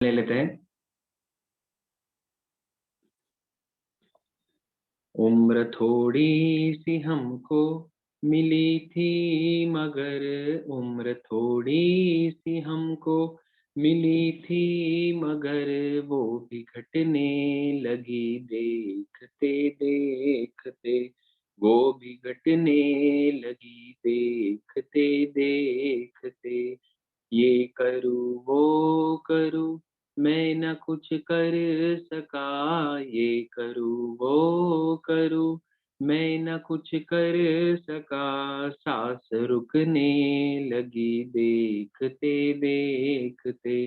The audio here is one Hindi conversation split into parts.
ले लेते हैं। उम्र थोड़ी सी हमको मिली थी, मगर उम्र थोड़ी सी हमको मिली थी, मगर वो भी घटने लगी देखते देखते। वो भी घटने लगी देखते देखते। ये करूँ वो करूँ, मैं न कुछ कर सका। ये करूँ वो करूँ, मैं न कुछ कर सका। सांस रुकने लगी देखते देखते।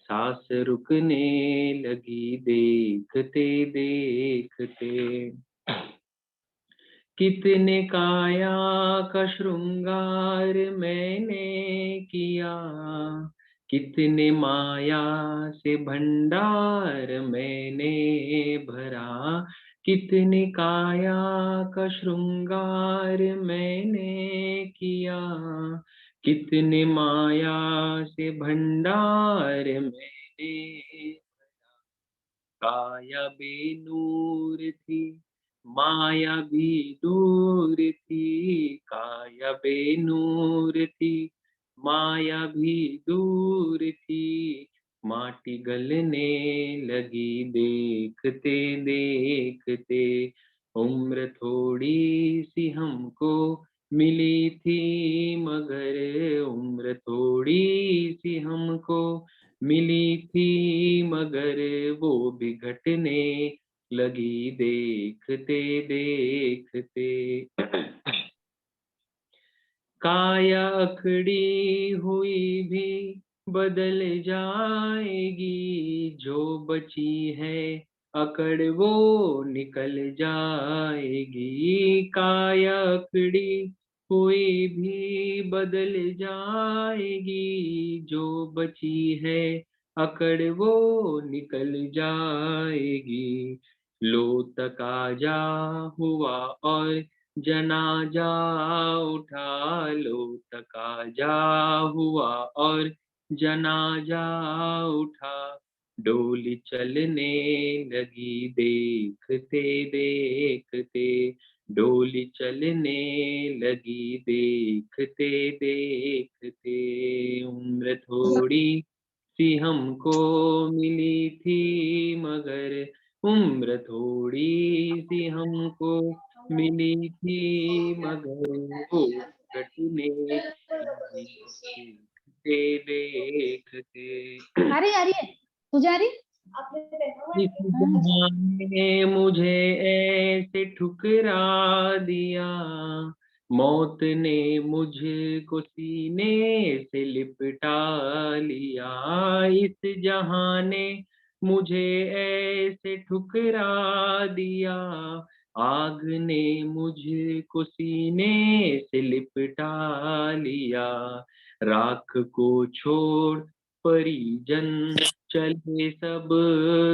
सांस रुकने लगी देखते देखते। कितने काया का श्रृंगार मैंने किया, कितने माया से भंडार मैंने भरा। कितने काया का श्रृंगार मैंने किया, कितने माया से भंडार मैंने भरा। काया बेनूर थी, माया भी दूर थी। काया बेनूर थी, माया भी दूर थी। माटी गलने लगी देखते देखते। उम्र थोड़ी सी हमको मिली थी, मगर उम्र थोड़ी सी हमको मिली थी, मगर वो भी घटने लगी देखते देखते। काया अकड़ी हुई भी बदल जाएगी, जो बची है अकड़ वो निकल जाएगी। काया अकड़ी हुई भी बदल जाएगी, जो बची है अकड़ वो निकल जाएगी। लो तकाजा हुआ और जनाजा उठा। लो तकाजा हुआ और जनाजा उठा। डोली चलने लगी देखते देखते। डोली चलने लगी देखते देखते। उम्र थोड़ी सी हमको मिली थी, मगर उम्र थोड़ी सी हमको मिली थी, मगर वो घटने लगी देखते देखते। अरे अरे पुजारी इस जमाने मुझे ऐसे ठुकरा दिया, मौत ने मुझको सीने से लिपटा लिया। इस जहां ने मुझे ऐसे ठुकरा दिया, आग ने मुझको सीने से लिपटा लिया। राख को छोड़ परिजन चले सब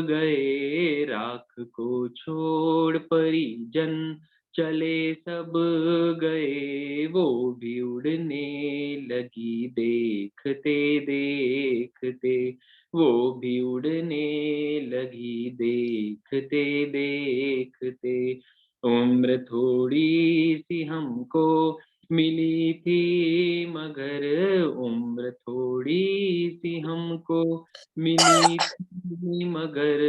गए। राख को छोड़ परिजन चले सब गए। वो भी उड़ने लगी देखते देखते। वो भी उड़ने लगी देखते देखते। उम्र थोड़ी सी हमको मिली थी, मगर उम्र थोड़ी सी हमको मिली थी, मगर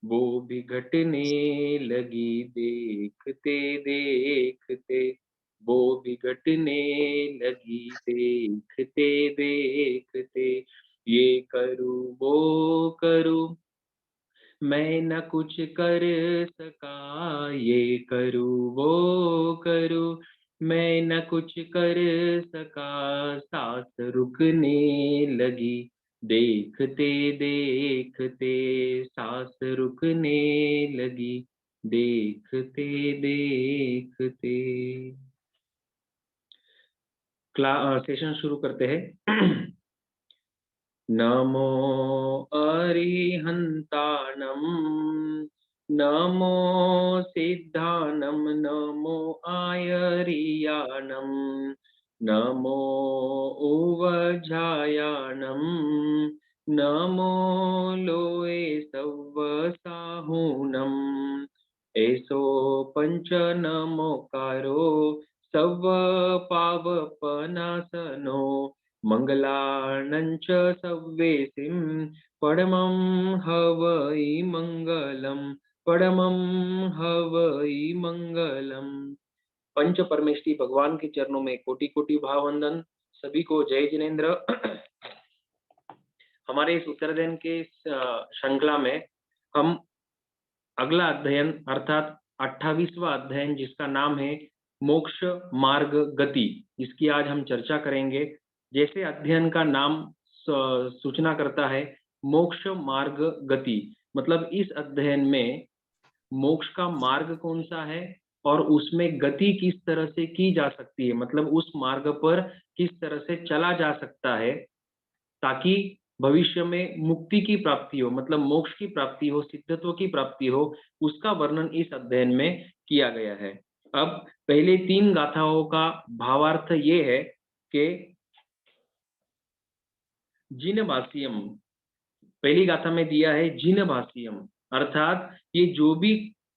वो भी घटने लगी देखते देखते। वो भी घटने लगी देखते देखते। ये करूँ वो करूँ, मैं न कुछ कर सका। ये करूँ वो करूँ, मैं न कुछ कर सका। सांस रुकने लगी देखते देखते। सांस रुकने लगी देखते देखते। सेशन शुरू करते हैं। नमो अरिहन्ताणं, नमो सिद्धानं, नमो आयर्यानं, नमो उवझायानं, नमो ऐसो पंच नमोकारो सव पावपनासनो मंगलानंच सव्वेसिं परमं हवै मंगलम परमं हवै मंगलम। पंच परमेष्ठी भगवान के चरणों में कोटि कोटि भाववंदन। सभी को जय जिनेन्द्र। हमारे इस उत्तरायण के श्रृंखला में हम अगला अध्ययन अर्थात 28वां अध्ययन जिसका नाम है मोक्ष मार्ग गति, इसकी आज हम चर्चा करेंगे। जैसे अध्ययन का नाम सूचना करता है, मोक्ष मार्ग गति, मतलब इस अध्ययन में मोक्ष का मार्ग कौन सा है और उसमें गति किस तरह से की जा सकती है, मतलब उस मार्ग पर किस तरह से चला जा सकता है ताकि भविष्य में मुक्ति की प्राप्ति हो, मतलब मोक्ष की प्राप्ति हो, सिद्धत्व की प्राप्ति हो, उसका वर्णन इस अध्ययन में किया गया है। अब पहले 3 गाथाओं का भावार्थ ये है कि जिन भाष्यम, पहली गाथा में दिया है जिन भाष्यम, अर्थात ये जो भी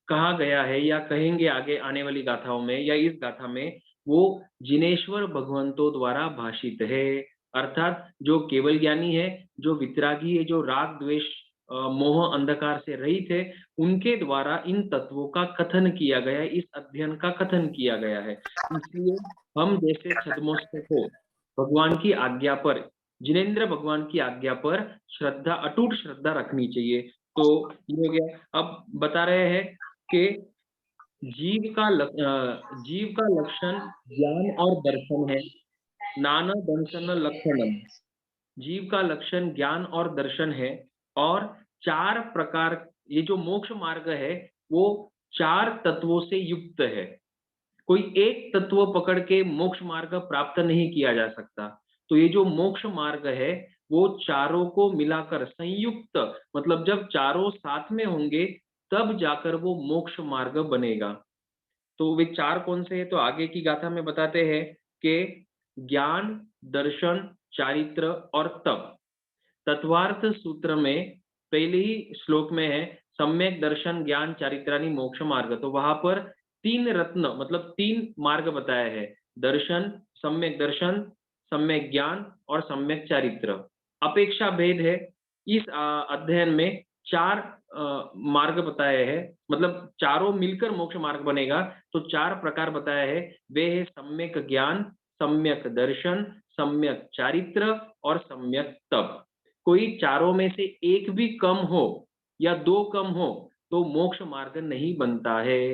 कहा गया है या कहेंगे आगे आने वाली गाथाओं में या इस गाथा में, वो जिनेश्वर भगवंतों द्वारा भाषित है। अर्थात जो केवल ज्ञानी है, जो वितरागी है, जो राग द्वेष मोह अंधकार से रहित है, उनके द्वारा इन तत्वों का कथन किया गया है, इस अध्ययन का कथन किया गया है। इसलिए हम जैसे छद्मोत्सव को भगवान की आज्ञा पर, जिनेन्द्र भगवान की आज्ञा पर श्रद्धा, अटूट श्रद्धा रखनी चाहिए। तो ये हो गया। अब बता रहे हैं कि जीव का लक्षण ज्ञान और दर्शन है। नाना दर्शन लक्षणम, जीव का लक्षण ज्ञान और दर्शन है। और 4 प्रकार, ये जो मोक्ष मार्ग है वो 4 तत्वों से युक्त है। कोई एक तत्व पकड़ के मोक्ष मार्ग प्राप्त नहीं किया जा सकता। तो ये जो मोक्ष मार्ग है वो चारों को मिलाकर संयुक्त, मतलब जब चारों साथ में होंगे तब जाकर वो मोक्ष मार्ग बनेगा। तो वे 4 कौन से हैं, तो आगे की गाथा में बताते हैं कि ज्ञान, दर्शन, चारित्र और तप। तत्वार्थ सूत्र में पहले ही श्लोक में है सम्यक दर्शन ज्ञान चारित्रानि मोक्ष मार्ग, तो वहां पर 3 रत्न, मतलब 3 मार्ग बताया है, दर्शन, सम्यक ज्ञान और सम्यक चारित्र। अपेक्षा भेद है, इस अध्ययन में 4 मार्ग बताए हैं, मतलब चारों मिलकर मोक्ष मार्ग बनेगा। तो 4 प्रकार बताया है, वे है सम्यक ज्ञान, सम्यक दर्शन, सम्यक चारित्र और सम्यक तप। कोई चारों में से एक भी कम हो या 2 कम हो तो मोक्ष मार्ग नहीं बनता है।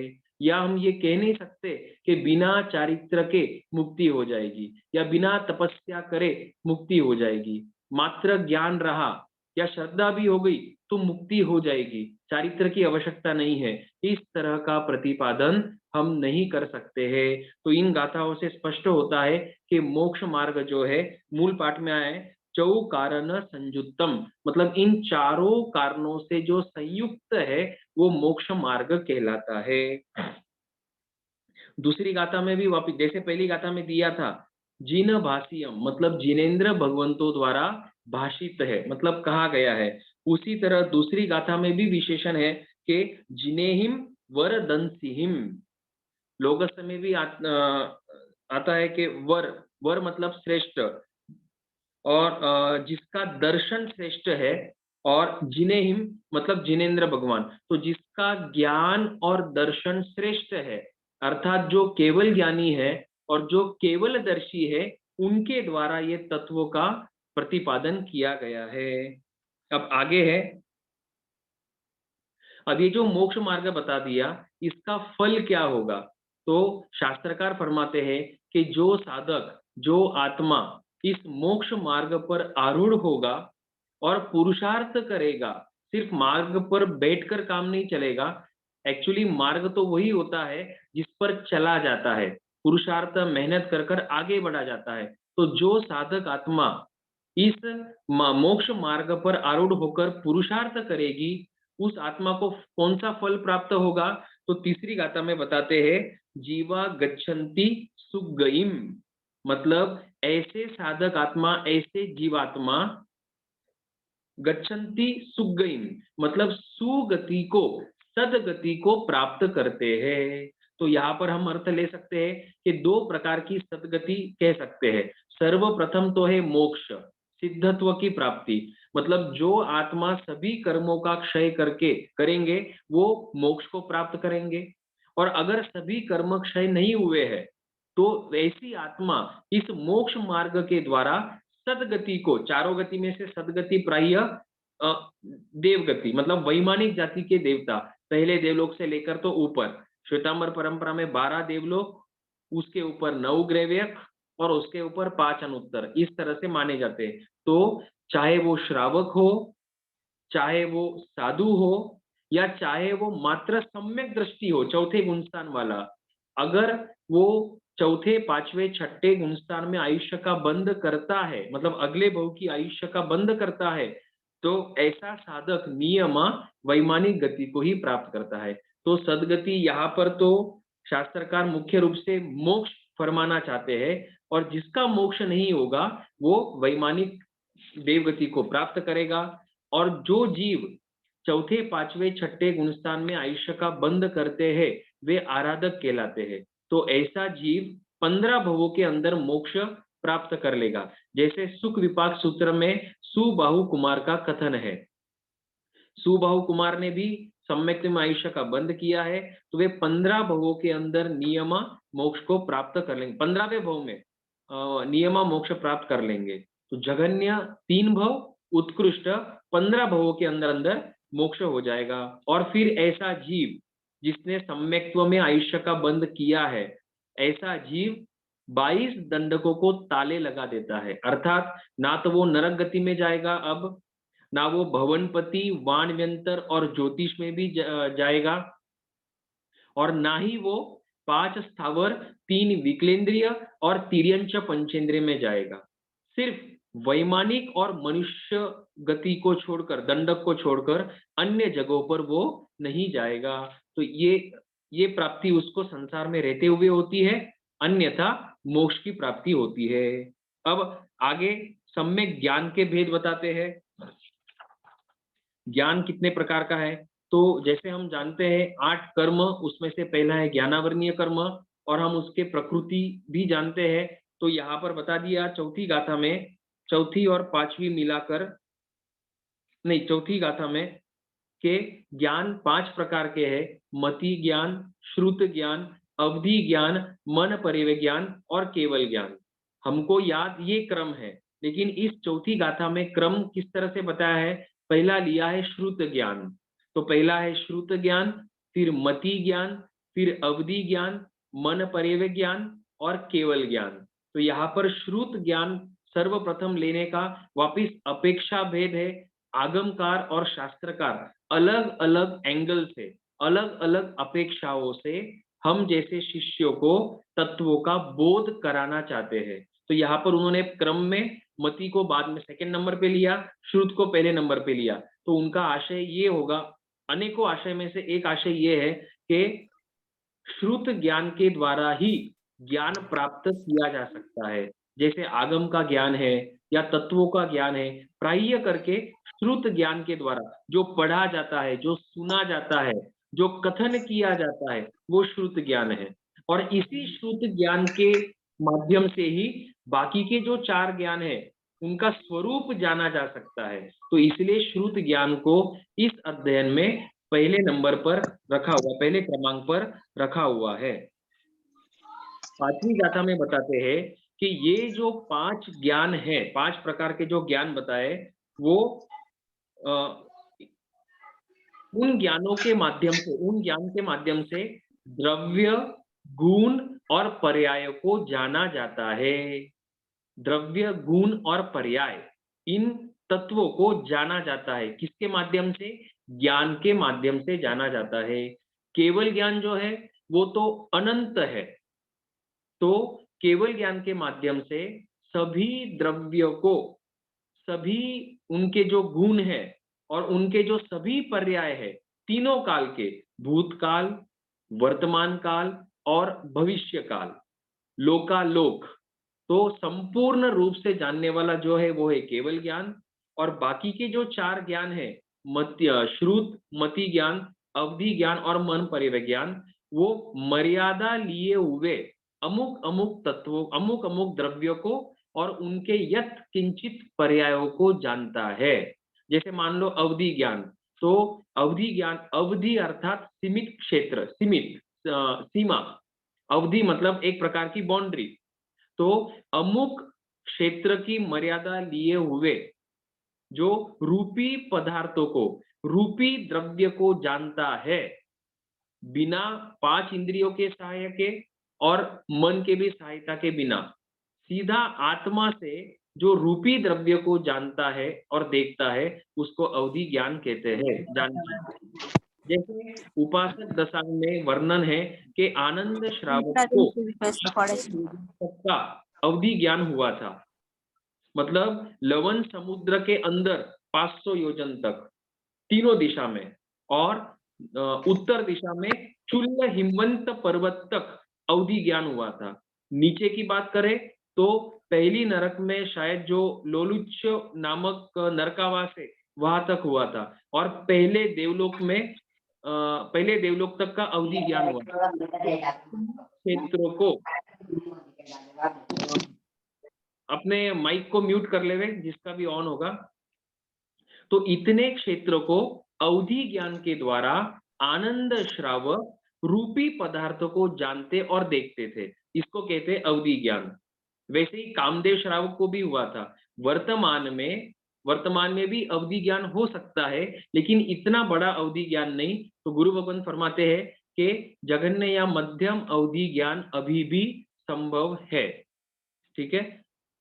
या हम ये कह नहीं सकते कि बिना चारित्र के मुक्ति हो जाएगी या बिना तपस्या करे मुक्ति हो जाएगी। मात्र ज्ञान रहा या श्रद्धा भी हो गई तो मुक्ति हो जाएगी, चारित्र की आवश्यकता नहीं है, इस तरह का प्रतिपादन हम नहीं कर सकते हैं। तो इन गाथाओं से स्पष्ट होता है कि मोक्ष मार्ग जो है, मूल पाठ में आया है चौ कारण संयुक्तम, मतलब इन चारों कारणों से जो संयुक्त है वो मोक्ष मार्ग कहलाता है। दूसरी गाथा में भी वापिस जैसे पहली गाथा में दिया था जिन भाष्यम, मतलब जिनेन्द्र भगवंतों द्वारा भाषित है, मतलब कहा गया है। उसी तरह दूसरी गाथा में भी विशेषण है कि जिनेहिम वरदंसिहिम। लोकस में भी आता है कि वर मतलब श्रेष्ठ, और जिसका दर्शन श्रेष्ठ है, और जिनेहिम मतलब जिनेन्द्र भगवान, तो जिसका ज्ञान और दर्शन श्रेष्ठ है, अर्थात जो केवल ज्ञानी है और जो केवल दर्शी है, उनके द्वारा ये तत्वों का प्रतिपादन किया गया है। अब आगे है, अब ये जो मोक्ष मार्ग बता दिया, इसका फल क्या होगा, तो शास्त्रकार फरमाते हैं कि जो साधक, जो आत्मा इस मोक्ष मार्ग पर आरूढ़ होगा और पुरुषार्थ करेगा, सिर्फ मार्ग पर बैठकर काम नहीं चलेगा। एक्चुअली मार्ग तो वही होता है जिस पर चला जाता है, पुरुषार्थ मेहनत कर कर आगे बढ़ा जाता है। तो जो साधक आत्मा इस मोक्ष मार्ग पर आरूढ़ होकर पुरुषार्थ करेगी, उस आत्मा को कौन सा फल प्राप्त होगा, तो तीसरी गाथा में बताते हैं जीवा गच्छन्ति सुगइम, मतलब ऐसे साधक आत्मा, ऐसे जीवात्मा गच्छन्ति सुगइम, मतलब सुगति को, सदगति को प्राप्त करते हैं। तो यहाँ पर हम अर्थ ले सकते हैं कि दो प्रकार की सदगति कह सकते हैं। सर्वप्रथम तो है मोक्ष, सिद्धत्व की प्राप्ति, मतलब जो आत्मा सभी कर्मों का क्षय करके करेंगे वो मोक्ष को प्राप्त करेंगे। और अगर सभी कर्म क्षय नहीं हुए हैं तो ऐसी आत्मा इस मोक्ष मार्ग के द्वारा सदगति को, चारों गति में से सदगति प्राय देवगति, मतलब वैमानिक जाति के देवता, पहले देवलोक से लेकर तो ऊपर, श्वेतांबर परंपरा में 12 देवलोक, उसके ऊपर 9 ग्रैव्यक और उसके ऊपर 5 अनुत्तर, इस तरह से माने जाते हैं। तो चाहे वो श्रावक हो, चाहे वो साधु हो, या चाहे वो मात्र सम्यक दृष्टि हो, चौथे गुणस्थान वाला, अगर वो चौथे, पांचवे, छठे गुणस्थान में आयुष्य का बंद करता है, मतलब अगले भव की आयुष्य का बंद करता है, तो ऐसा साधक नियम वैमानिक गति को ही प्राप्त करता है। तो सदगति यहाँ पर तो शास्त्रकार मुख्य रूप से मोक्ष फरमाना चाहते हैं, और जिसका मोक्ष नहीं होगा वो वैमानिक देवगति को प्राप्त करेगा। और जो जीव चौथे, पांचवे, छठे गुणस्थान में आयुष्य का बंद करते हैं वे आराधक कहलाते हैं। तो ऐसा जीव 15 भवों के अंदर मोक्ष प्राप्त कर लेगा, जैसे सुख विपाक सूत्र में सुबाहु कुमार का कथन है। सुबाहु कुमार ने भी सम्यक में आयुष्य का बंद किया है, तो वे 15 भवों के अंदर नियम मोक्ष को प्राप्त कर लेंगे, 15वें भव में नियम मोक्ष प्राप्त कर लेंगे। तो जघन्य 3 भव, उत्कृष्ट 15 भवों के अंदर अंदर मोक्ष हो जाएगा। और फिर ऐसा जीव जिसने सम्यक्त्व में आयुष्य का बंद किया है, ऐसा जीव 22 दंडकों को ताले लगा देता है, अर्थात ना तो वो नरक गति में जाएगा, अब ना वो भवनपति, वाणव्यंतर और ज्योतिष में भी जाएगा, और ना ही वो 5 स्थावर, 3 विकलेंद्रिय और तिर्यंच पंचेंद्रिय में जाएगा। सिर्फ वैमानिक और मनुष्य गति को छोड़कर, दंडक को छोड़कर अन्य जगहों पर वो नहीं जाएगा। तो ये प्राप्ति उसको संसार में रहते हुए होती है, अन्यथा मोक्ष की प्राप्ति होती है। अब आगे सम्यक ज्ञान के भेद बताते हैं। ज्ञान कितने प्रकार का है, तो जैसे हम जानते हैं 8 कर्म, उसमें से पहला है ज्ञानावरणीय कर्म, और हम उसके प्रकृति भी जानते हैं। तो यहाँ पर बता दिया चौथी गाथा में, चौथी और पांचवी मिलाकर, नहीं, चौथी गाथा में के ज्ञान 5 प्रकार के हैं: मति ज्ञान, श्रुत ज्ञान, अवधि ज्ञान, मन परिव्य ज्ञान और केवल ज्ञान। हमको याद ये क्रम है, लेकिन इस चौथी गाथा में क्रम किस तरह से बताया है। पहला लिया है श्रुत ज्ञान, तो पहला है श्रुत ज्ञान, फिर मति ज्ञान, फिर अवधि ज्ञान, मन परिव्य ज्ञान और केवल ज्ञान। तो यहाँ पर श्रुत ज्ञान सर्वप्रथम लेने का वापिस अपेक्षा भेद है। आगमकार और शास्त्रकार अलग अलग एंगल से, अलग अलग अपेक्षाओं से हम जैसे शिष्यों को तत्वों का बोध कराना चाहते हैं। तो यहाँ पर उन्होंने क्रम में मति को बाद में सेकंड नंबर पे लिया, श्रुत को पहले नंबर पे लिया। तो उनका आशय ये होगा, अनेकों आशय में से एक आशय ये है कि श्रुत ज्ञान के द्वारा ही ज्ञान प्राप्त किया जा सकता है। जैसे आगम का ज्ञान है या तत्वों का ज्ञान है, प्राय करके श्रुत ज्ञान के द्वारा जो पढ़ा जाता है, जो सुना जाता है, जो कथन किया जाता है, वो श्रुत ज्ञान है। और इसी श्रुत ज्ञान के माध्यम से ही बाकी के जो 4 ज्ञान है उनका स्वरूप जाना जा सकता है। तो इसलिए श्रुत ज्ञान को इस अध्ययन में पहले नंबर पर रखा हुआ, पहले क्रमांक पर रखा हुआ है। पांचवी गाथा में बताते हैं कि ये जो 5 ज्ञान है, 5 प्रकार के जो ज्ञान बताए, वो उन ज्ञानों के माध्यम से, उन ज्ञान के माध्यम से द्रव्य, गुण और पर्याय को जाना जाता है। द्रव्य, गुण और पर्याय, इन तत्वों को जाना जाता है। किसके माध्यम से? ज्ञान के माध्यम से जाना जाता है। केवल ज्ञान जो है वो तो अनंत है, तो केवल ज्ञान के माध्यम से सभी द्रव्यों को, सभी उनके जो गुण है और उनके जो सभी पर्याय है, तीनों काल के, भूतकाल, वर्तमान काल और भविष्य काल, लोकालोक, तो संपूर्ण रूप से जानने वाला जो है वो है केवल ज्ञान। और बाकी के जो 4 ज्ञान है, मत्य, श्रुत, मति ज्ञान, अवधि ज्ञान और मन परिविज्ञान वो मर्यादा लिए हुए अमुक अमुक तत्वों, अमुक अमुक द्रव्यों को और उनके यत् किंचित पर्यायों को जानता है। जैसे मान लो अवधि ज्ञान, तो अवधि ज्ञान, अवधि अर्थात सीमित क्षेत्र, सीमित सीमा, अवधि मतलब एक प्रकार की बाउंड्री। तो अमुक क्षेत्र की मर्यादा लिए हुए जो रूपी पदार्थों को, रूपी द्रव्य को जानता है, बिना 5 इंद्रियों के सहायक के और मन के भी सहायता के बिना, सीधा आत्मा से जो रूपी द्रव्य को जानता है और देखता है, उसको अवधि ज्ञान कहते हैं, जानना। जैसे उपासक दशा में वर्णन है कि आनंद श्रावक को 500 योजन तक का अवधि ज्ञान हुआ था। मतलब लवण समुद्र के अंदर 500 योजन तक, तीनों दिशा में, और उत्तर दिशा में चुल्ल हिमवंत पर्वत तक अवधि ज्ञान हुआ था। नीचे की बात करें तो पहली नरक में शायद जो लोलुच्छ नामक नरकावास है, वहां तक हुआ था, और पहले देवलोक तक का अवधि ज्ञान हुआ था। क्षेत्रों को अपने माइक को म्यूट कर लेवे, जिसका भी ऑन होगा। तो इतने क्षेत्रों को अवधि ज्ञान के द्वारा आनंद श्रावक रूपी पदार्थों को जानते और देखते थे, इसको कहते हैं अवधि ज्ञान। वैसे ही कामदेव श्रावक को भी हुआ था। वर्तमान में भी अवधि ज्ञान हो सकता है, लेकिन इतना बड़ा अवधि ज्ञान नहीं। तो गुरु भगवान फरमाते हैं कि जघन्य या मध्यम अवधि ज्ञान अभी भी संभव है। ठीक है,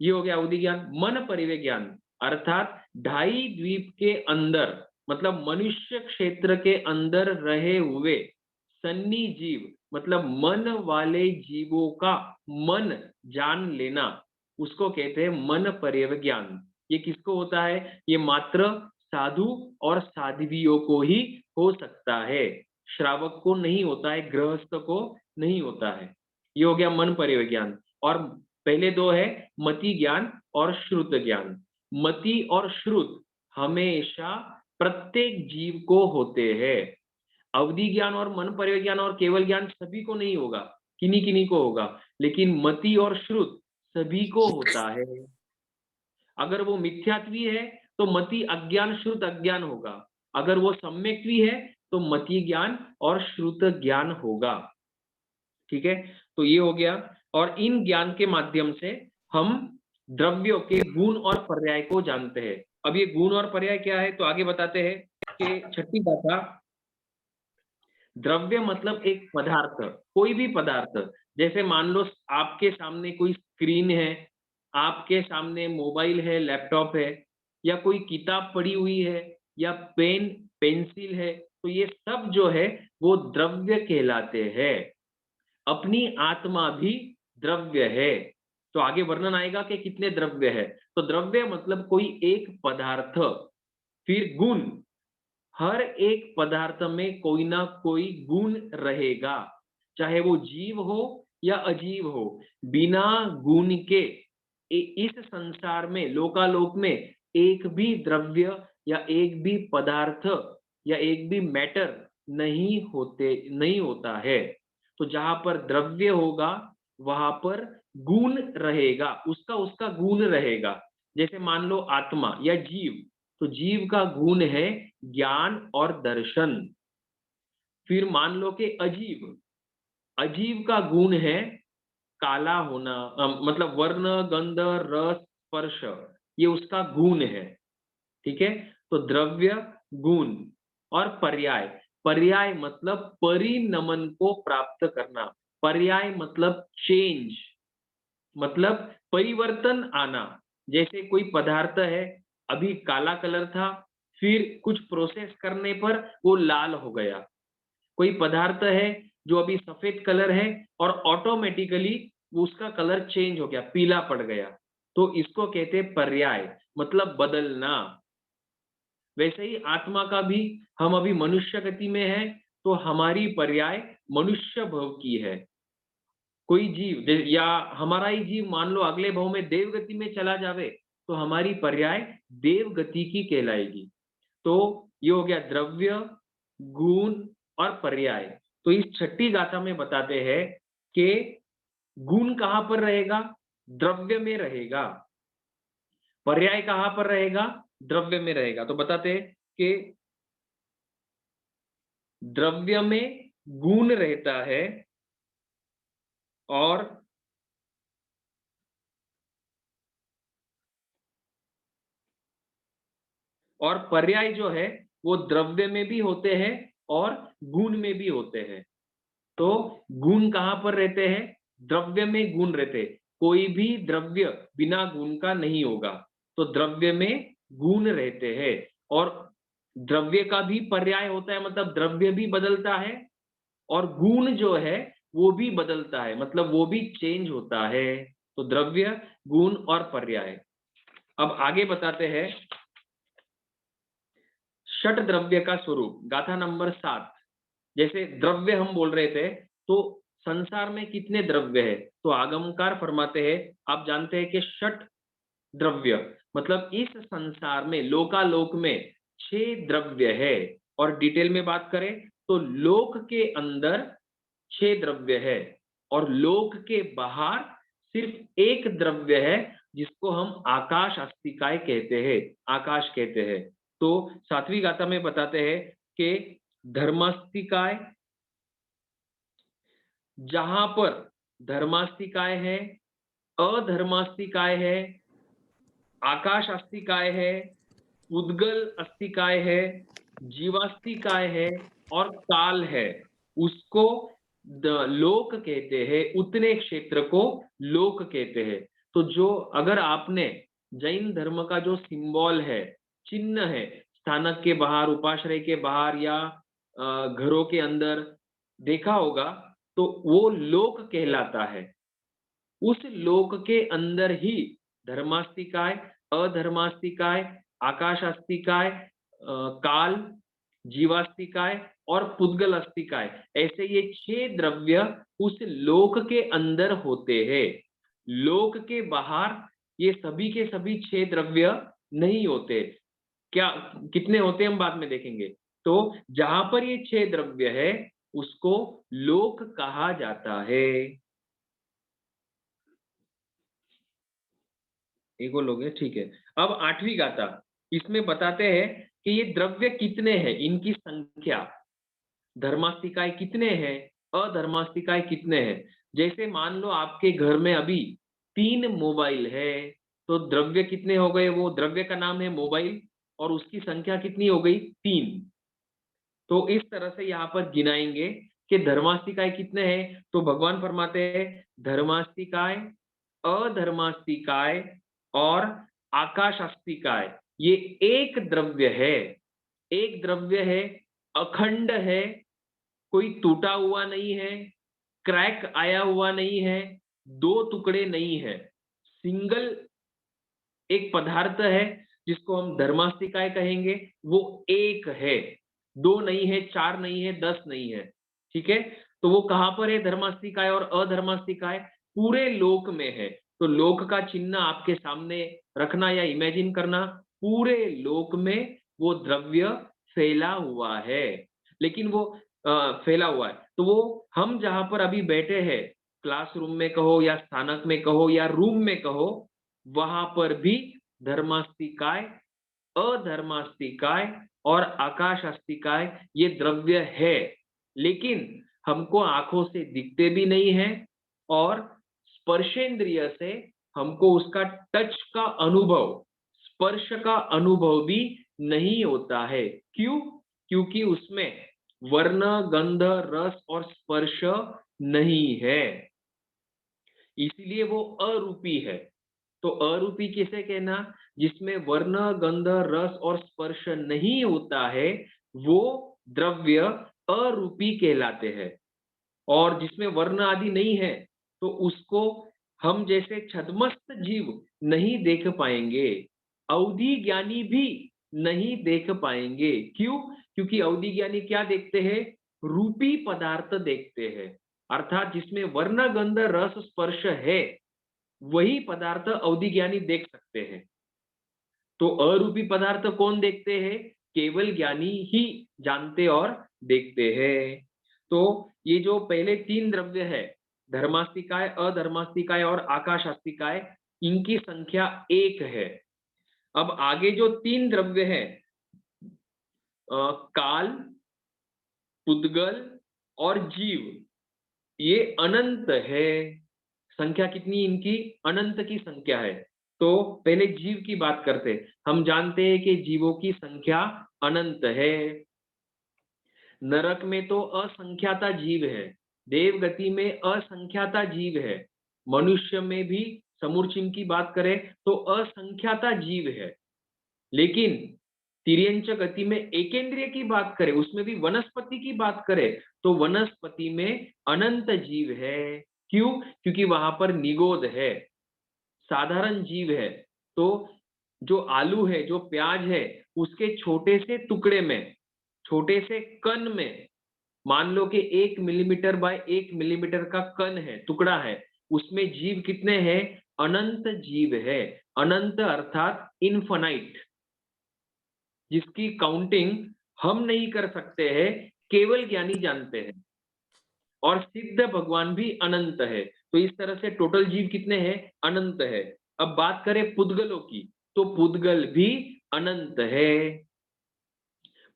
ये हो गया अवधि ज्ञान। मन परिव्य ज्ञान अर्थात ढाई द्वीप के अंदर, मतलब मनुष्य क्षेत्र के अंदर रहे हुए सन्नी जीव, मतलब मन वाले जीवों का मन जान लेना, उसको कहते हैं मन पर्यव ज्ञान। ये किसको होता है? ये मात्र साधु और साध्वियों को ही हो सकता है, श्रावक को नहीं होता है, गृहस्थ को नहीं होता है। ये हो गया मन पर्यव ज्ञान। और पहले दो है मति ज्ञान और श्रुत ज्ञान। मति और श्रुत हमेशा प्रत्येक जीव को होते हैं। अवधि ज्ञान और मन पर्यव ज्ञान और केवल ज्ञान सभी को नहीं होगा, किन्हीं किन्हीं को होगा, लेकिन मति और श्रुत सभी को होता है। अगर वो मिथ्यात्वी है तो मति अज्ञान, श्रुत अज्ञान होगा। अगर वो सम्यक्त्वी है तो मति ज्ञान और श्रुत ज्ञान होगा। ठीक है, तो ये हो गया। और इन ज्ञान के माध्यम से हम द्रव्यों के गुण और पर्याय को जानते हैं। अब ये गुण और पर्याय क्या है, तो आगे बताते हैं कि छठी गाथा, द्रव्य मतलब एक पदार्थ, कोई भी पदार्थ। जैसे मान लो आपके सामने कोई स्क्रीन है, आपके सामने मोबाइल है, लैपटॉप है, या कोई किताब पड़ी हुई है, या पेन पेंसिल है, तो ये सब जो है वो द्रव्य कहलाते हैं। अपनी आत्मा भी द्रव्य है। तो आगे वर्णन आएगा कि कितने द्रव्य है। तो द्रव्य मतलब कोई एक पदार्थ। फिर गुण, हर एक पदार्थ में कोई ना कोई गुण रहेगा, चाहे वो जीव हो या अजीव हो। बिना गुण के इस संसार में, लोकालोक में, एक भी द्रव्य या एक भी पदार्थ या एक भी मैटर नहीं होता है। तो जहां पर द्रव्य होगा वहां पर गुण रहेगा, उसका उसका गुण रहेगा। जैसे मान लो आत्मा या जीव, तो जीव का गुण है ज्ञान और दर्शन। फिर मान लो कि अजीव, अजीव का गुण है काला होना, मतलब वर्ण गंध रस स्पर्श, ये उसका गुण है। ठीक है, तो द्रव्य, गुण और पर्याय। पर्याय मतलब परिणमन को प्राप्त करना। पर्याय मतलब चेंज, मतलब परिवर्तन आना। जैसे कोई पदार्थ है, अभी काला कलर था, फिर कुछ प्रोसेस करने पर वो लाल हो गया। कोई पदार्थ है जो अभी सफेद कलर है और ऑटोमेटिकली उसका कलर चेंज हो गया, पीला पड़ गया। तो इसको कहते हैं पर्याय, मतलब बदलना। वैसे ही आत्मा का भी, हम अभी मनुष्य गति में है, तो हमारी पर्याय मनुष्य भव की है। कोई जीव या हमारा ही जीव मान लो अगले भाव में देव गति में चला जावे, तो हमारी पर्याय देव गति की कहलाएगी। तो ये हो गया द्रव्य, गुण और पर्याय। तो इस छठी गाथा में बताते हैं कि गुण कहां पर रहेगा? द्रव्य में रहेगा। पर्याय कहां पर रहेगा? द्रव्य में रहेगा। तो बताते हैं कि द्रव्य में गुण रहता है और पर्याय जो है वो द्रव्य में भी होते हैं और गुण में भी होते हैं। तो गुण कहां पर रहते हैं? द्रव्य में गुण रहते हैं। कोई भी द्रव्य बिना गुण का नहीं होगा। तो द्रव्य में गुण रहते हैं और द्रव्य का भी पर्याय होता है, मतलब द्रव्य भी बदलता है और गुण जो है वो भी बदलता है, मतलब वो भी चेंज होता है। तो द्रव्य, गुण और पर्याय। अब आगे बताते हैं षट द्रव्य का स्वरूप, गाथा नंबर 7। जैसे द्रव्य हम बोल रहे थे, तो संसार में कितने द्रव्य है? तो आगमकार फरमाते हैं, आप जानते हैं कि षट द्रव्य, मतलब इस संसार में लोकालोक में 6 द्रव्य है। और डिटेल में बात करें तो लोक के अंदर 6 द्रव्य है और लोक के बाहर सिर्फ एक द्रव्य है, जिसको हम आकाश अस्तिकाय कहते हैं, आकाश कहते हैं। तो 7वीं गाथा में बताते हैं कि धर्मास्तिकाय, जहां पर धर्मास्तिकाय है, अधर्मास्तिकाय है, आकाश अस्तिकाय है, उद्गल अस्तिकाय है, जीवास्तिकाय है और काल है, उसको लोक कहते हैं। उतने क्षेत्र को लोक कहते हैं। तो जो अगर आपने जैन धर्म का जो सिंबल है, चिन्ह है, स्थानक के बाहर, उपाश्रय के बाहर या घरों के अंदर देखा होगा, तो वो लोक कहलाता है। उस लोक के अंदर ही धर्मास्तिकाय, अधर्मास्तिकाय, आकाशास्तिकाय, काल, जीवास्तिकाय और पुद्गल अस्तिकाय, ऐसे ये 6 द्रव्य उस लोक के अंदर होते हैं। लोक के बाहर ये सभी के सभी 6 द्रव्य नहीं होते। क्या कितने होते हैं हम बाद में देखेंगे। तो जहां पर ये 6 द्रव्य है उसको लोक कहा जाता है। एक और लोग हैं, ठीक है। अब 8वीं गाथा, इसमें बताते हैं कि ये द्रव्य कितने हैं, इनकी संख्या, धर्मास्तिकाय कितने हैं, अधर्मास्तिकाय कितने हैं। जैसे मान लो आपके घर में अभी 3 मोबाइल है, तो द्रव्य कितने हो गए? वो द्रव्य का नाम है मोबाइल और उसकी संख्या कितनी हो गई? 3। तो इस तरह से यहाँ पर गिनाएंगे कि धर्मास्तिकाय कितने हैं। तो भगवान फरमाते हैं धर्मास्तिकाय, अधर्मास्तिकाय और आकाशास्तिकाय, ये एक द्रव्य है। एक द्रव्य है, अखंड है, कोई टूटा हुआ नहीं है, क्रैक आया हुआ नहीं है, 2 टुकड़े नहीं है, सिंगल एक पदार्थ है जिसको हम धर्मास्तिकाय कहेंगे, वो एक है, 2 नहीं है, 4 नहीं है, 10 नहीं है। ठीक है? तो वो कहां पर है धर्मास्तिकाय और अधर्मास्तिकाय? पूरे लोक में है। तो लोक का चिन्ह आपके सामने रखना या इमेजिन करना, पूरे लोक में वो द्रव्य फैला हुआ है। लेकिन वो फैला हुआ है, तो वो हम जहां पर अभी बैठे हैं, क्लासरूम में कहो या स्थानक में कहो या रूम में कहो, वहां पर भी धर्मास्तिकाय, अधर्मास्तिकाय और आकाशास्तिकाय ये द्रव्य है। लेकिन हमको आंखों से दिखते भी नहीं है और स्पर्शेंद्रिय से हमको उसका टच का अनुभव, स्पर्श का अनुभव भी नहीं होता है। क्यों? क्योंकि उसमें वर्ण, गंध, रस और स्पर्श नहीं है, इसलिए वो अरूपी है। तो अरूपी किसे कहना? जिसमें वर्ण, गंध, रस और स्पर्श नहीं होता है, वो द्रव्य अरूपी कहलाते हैं। और जिसमें वर्ण आदि नहीं है, तो उसको हम जैसे छद्मस्त जीव नहीं देख पाएंगे, अवधि ज्ञानी भी नहीं देख पाएंगे। क्यों? क्योंकि अवधि ज्ञानी क्या देखते हैं? रूपी पदार्थ देखते हैं। अर्थात जिसमें वर्ण, गंध, रस, स्पर्श है, वही पदार्थ अवधि ज्ञानी देख सकते हैं। तो अरूपी पदार्थ कौन देखते हैं? केवल ज्ञानी ही जानते और देखते हैं। तो ये जो पहले 3 द्रव्य है, धर्मास्तिकाय, अधर्मास्तिकाय और आकाशास्तिकाय, इनकी संख्या 1 है। अब आगे जो 3 द्रव्य है, काल, पुद्गल और जीव, ये अनंत है। संख्या कितनी इनकी? अनंत की संख्या है। तो पहले जीव की बात करते हैं। हम जानते हैं कि जीवों की संख्या अनंत है। नरक में तो असंख्याता जीव है, देवगति में असंख्याता जीव है, मनुष्य में भी समूर्चिम की बात करें तो असंख्याता जीव है। लेकिन तिर्यंच गति में एकेंद्रिय की बात करें, उसमें भी वनस्पति की बात करें, तो वनस्पति में अनंत जीव है। क्यों? क्योंकि वहां पर निगोद है, साधारण जीव है। तो जो आलू है, जो प्याज है, उसके छोटे से टुकड़े में, छोटे से कण में, मान लो कि 1 मिलीमीटर बाय 1 मिलीमीटर का कण है, टुकड़ा है, उसमें जीव कितने हैं? अनंत जीव है। अनंत अर्थात इनफाइनाइट, जिसकी काउंटिंग हम नहीं कर सकते हैं, केवल ज्ञानी जानते हैं। और सिद्ध भगवान भी अनंत है। तो इस तरह से टोटल जीव कितने हैं? अनंत है। अब बात करें पुद्गलों की, तो पुद्गल भी अनंत है।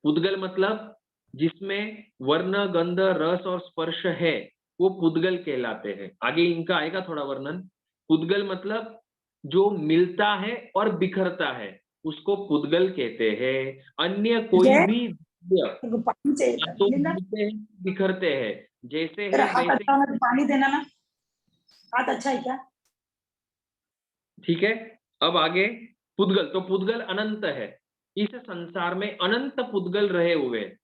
पुद्गल मतलब जिसमें वर्ण, गंध, रस और स्पर्श है, वो पुद्गल कहलाते हैं। आगे इनका आएगा थोड़ा वर्णन। पुद्गल मतलब जो मिलता है और बिखरता है, उसको पुद्गल कहते हैं। अन्य कोई जय भी द्रव्य तेरे को पानी चाहिए ना था, तो मिलेगा? मिलते हैं, बिखरते हैं, जैसे तेरा है हाथ वैसे अच्छा होना तो पानी देना ना। हाथ अच्छा है क्या? ठीक है। अब आगे पुद्गल, तो पुद्गल अनंत है। इस संसार में अनंत पुद्गल रहे हुए हैं।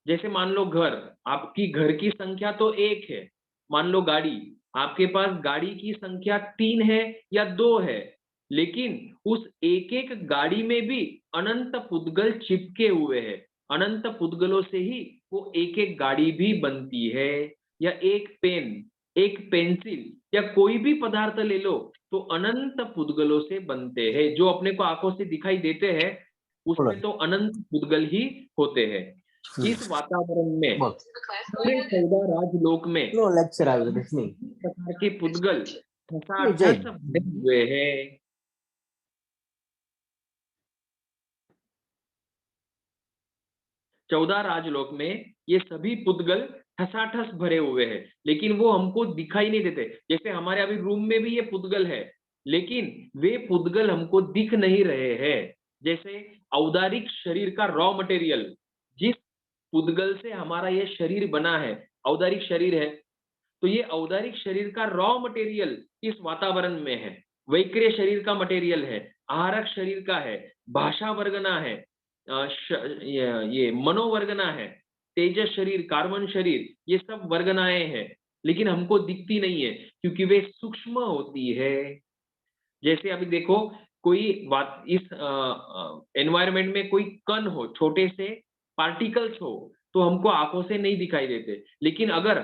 जैसे मान लो घर, आपकी घर की संख्या तो 1 है। मान लो गाड़ी, आपके पास गाड़ी की संख्या 3 है या 2 है, लेकिन उस एक एक गाड़ी में भी अनंत पुद्गल चिपके हुए हैं। अनंत पुद्गलों से ही वो एक एक गाड़ी भी बनती है। या एक पेन, एक पेंसिल, या कोई भी पदार्थ ले लो, तो अनंत पुद्गलों से बनते हैं। जो अपने को आंखों से दिखाई देते हैं, उसमें तो अनंत पुद्गल ही होते हैं। इस वातावरण में बोल पूरे 14 राजलोक में नो लेक्चर आगे दिस नहीं इस प्रकार के पुद्गल नहीं जय ठसाठस भरे हुए हैं। 14 राजलोक में ये सभी पुद्गल ठसाठस भरे हुए हैं, लेकिन वो हमको दिखाई नहीं देते। जैसे हमारे अभी रूम में भी ये पुद्गल है, लेकिन वे पुद्गल हमको दिख नहीं रहे हैं। जैसे औदारिक शरीर का रॉ मटेरियल, जिस पुद्गल से हमारा ये शरीर बना है, औदारिक शरीर है, तो ये औदारिक शरीर का रॉ मटेरियल इस वातावरण में है। वैक्रिय शरीर का मटेरियल है, आहारक शरीर का है, भाषा वर्गना है, ये मनोवर्गना है, तेजस शरीर, कार्बन शरीर, ये सब वर्गनाएं हैं। लेकिन हमको दिखती नहीं है, क्योंकि वे सूक्ष्म होती है। जैसे अभी देखो, कोई बात इस एनवायरनमेंट में कोई कण हो, छोटे से पार्टिकल्स हो, तो हमको आंखों से नहीं दिखाई देते। लेकिन अगर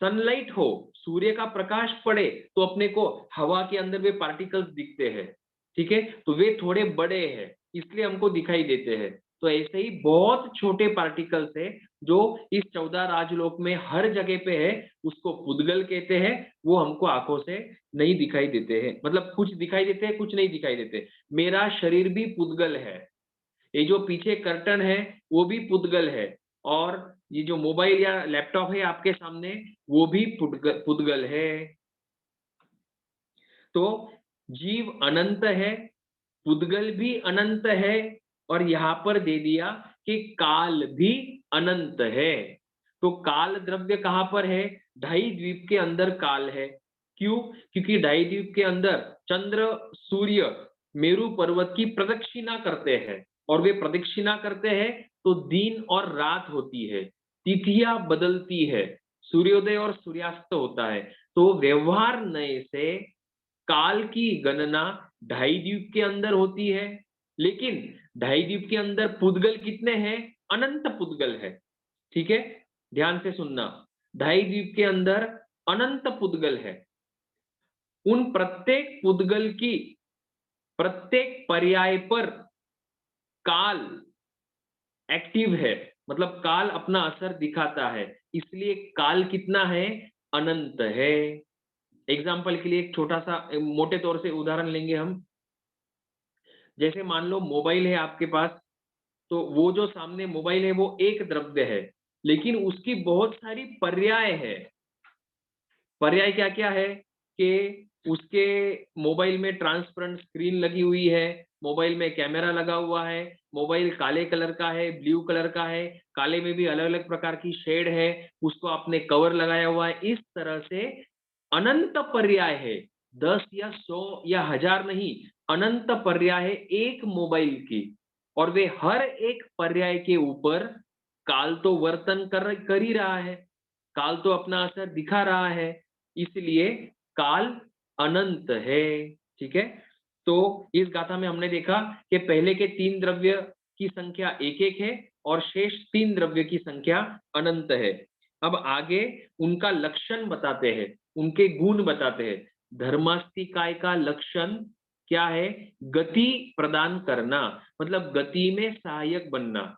सनलाइट हो, सूर्य का प्रकाश पड़े, तो अपने को हवा के अंदर वे पार्टिकल्स दिखते हैं। ठीक है, तो वे थोड़े बड़े हैं, इसलिए हमको दिखाई देते हैं। तो ऐसे ही बहुत छोटे पार्टिकल्स है, जो इस 14 राजलोक में हर जगह पे है, उसको पुद्गल कहते हैं। वो हमको आंखों से नहीं दिखाई देते हैं, मतलब कुछ दिखाई देते हैं, कुछ नहीं दिखाई देते। मेरा शरीर भी पुद्गल है, ये जो पीछे कर्टन है वो भी पुद्गल है, और ये जो मोबाइल या लैपटॉप है आपके सामने, वो भी पुद्गल है। तो जीव अनंत है, पुद्गल भी अनंत है, और यहां पर दे दिया कि काल भी अनंत है। तो काल द्रव्य कहां पर है? ढाई द्वीप के अंदर काल है। क्यों? क्योंकि ढाई द्वीप के अंदर चंद्र, सूर्य मेरु पर्वत की प्रदक्षिणा करते हैं, और वे प्रदक्षिणा करते हैं तो दिन और रात होती है, तिथियां बदलती है, सूर्योदय और सूर्यास्त होता है। तो व्यवहार नए से काल की गणना ढाई द्वीप के अंदर होती है। लेकिन ढाई द्वीप के अंदर पुद्गल कितने हैं? अनंत पुद्गल है। ठीक है, ध्यान से सुनना। ढाई द्वीप के अंदर अनंत पुद्गल है। उन प्रत्येक पुद्गल की प्रत्येक पर्याय पर काल एक्टिव है। मतलब काल अपना असर दिखाता है, इसलिए काल कितना है, अनंत है। एग्जाम्पल के लिए एक छोटा सा मोटे तौर से उदाहरण लेंगे हम। जैसे मान लो मोबाइल है आपके पास, तो वो जो सामने मोबाइल है वो एक द्रव्य है, लेकिन उसकी बहुत सारी पर्याय है। पर्याय क्या क्या है कि उसके मोबाइल में ट्रांसपेरेंट स्क्रीन लगी हुई है, मोबाइल में कैमरा लगा हुआ है, मोबाइल काले कलर का है, ब्लू कलर का है, काले में भी अलग अलग प्रकार की शेड है, उसको आपने कवर लगाया हुआ है। इस तरह से अनंत पर्याय है, 10 या 100 या 1000 नहीं, अनंत पर्याय है एक मोबाइल की। और वे हर एक पर्याय के ऊपर काल तो वर्तन कर ही रहा है, काल तो अपना असर दिखा रहा है, इसलिए काल अनंत है। ठीक है, तो इस गाथा में हमने देखा कि पहले के 3 द्रव्य की संख्या एक एक है और शेष 3 द्रव्य की संख्या अनंत है। अब आगे उनका लक्षण बताते हैं, उनके गुण बताते हैं। धर्मास्तिकाय का लक्षण क्या है, गति प्रदान करना, मतलब गति में सहायक बनना,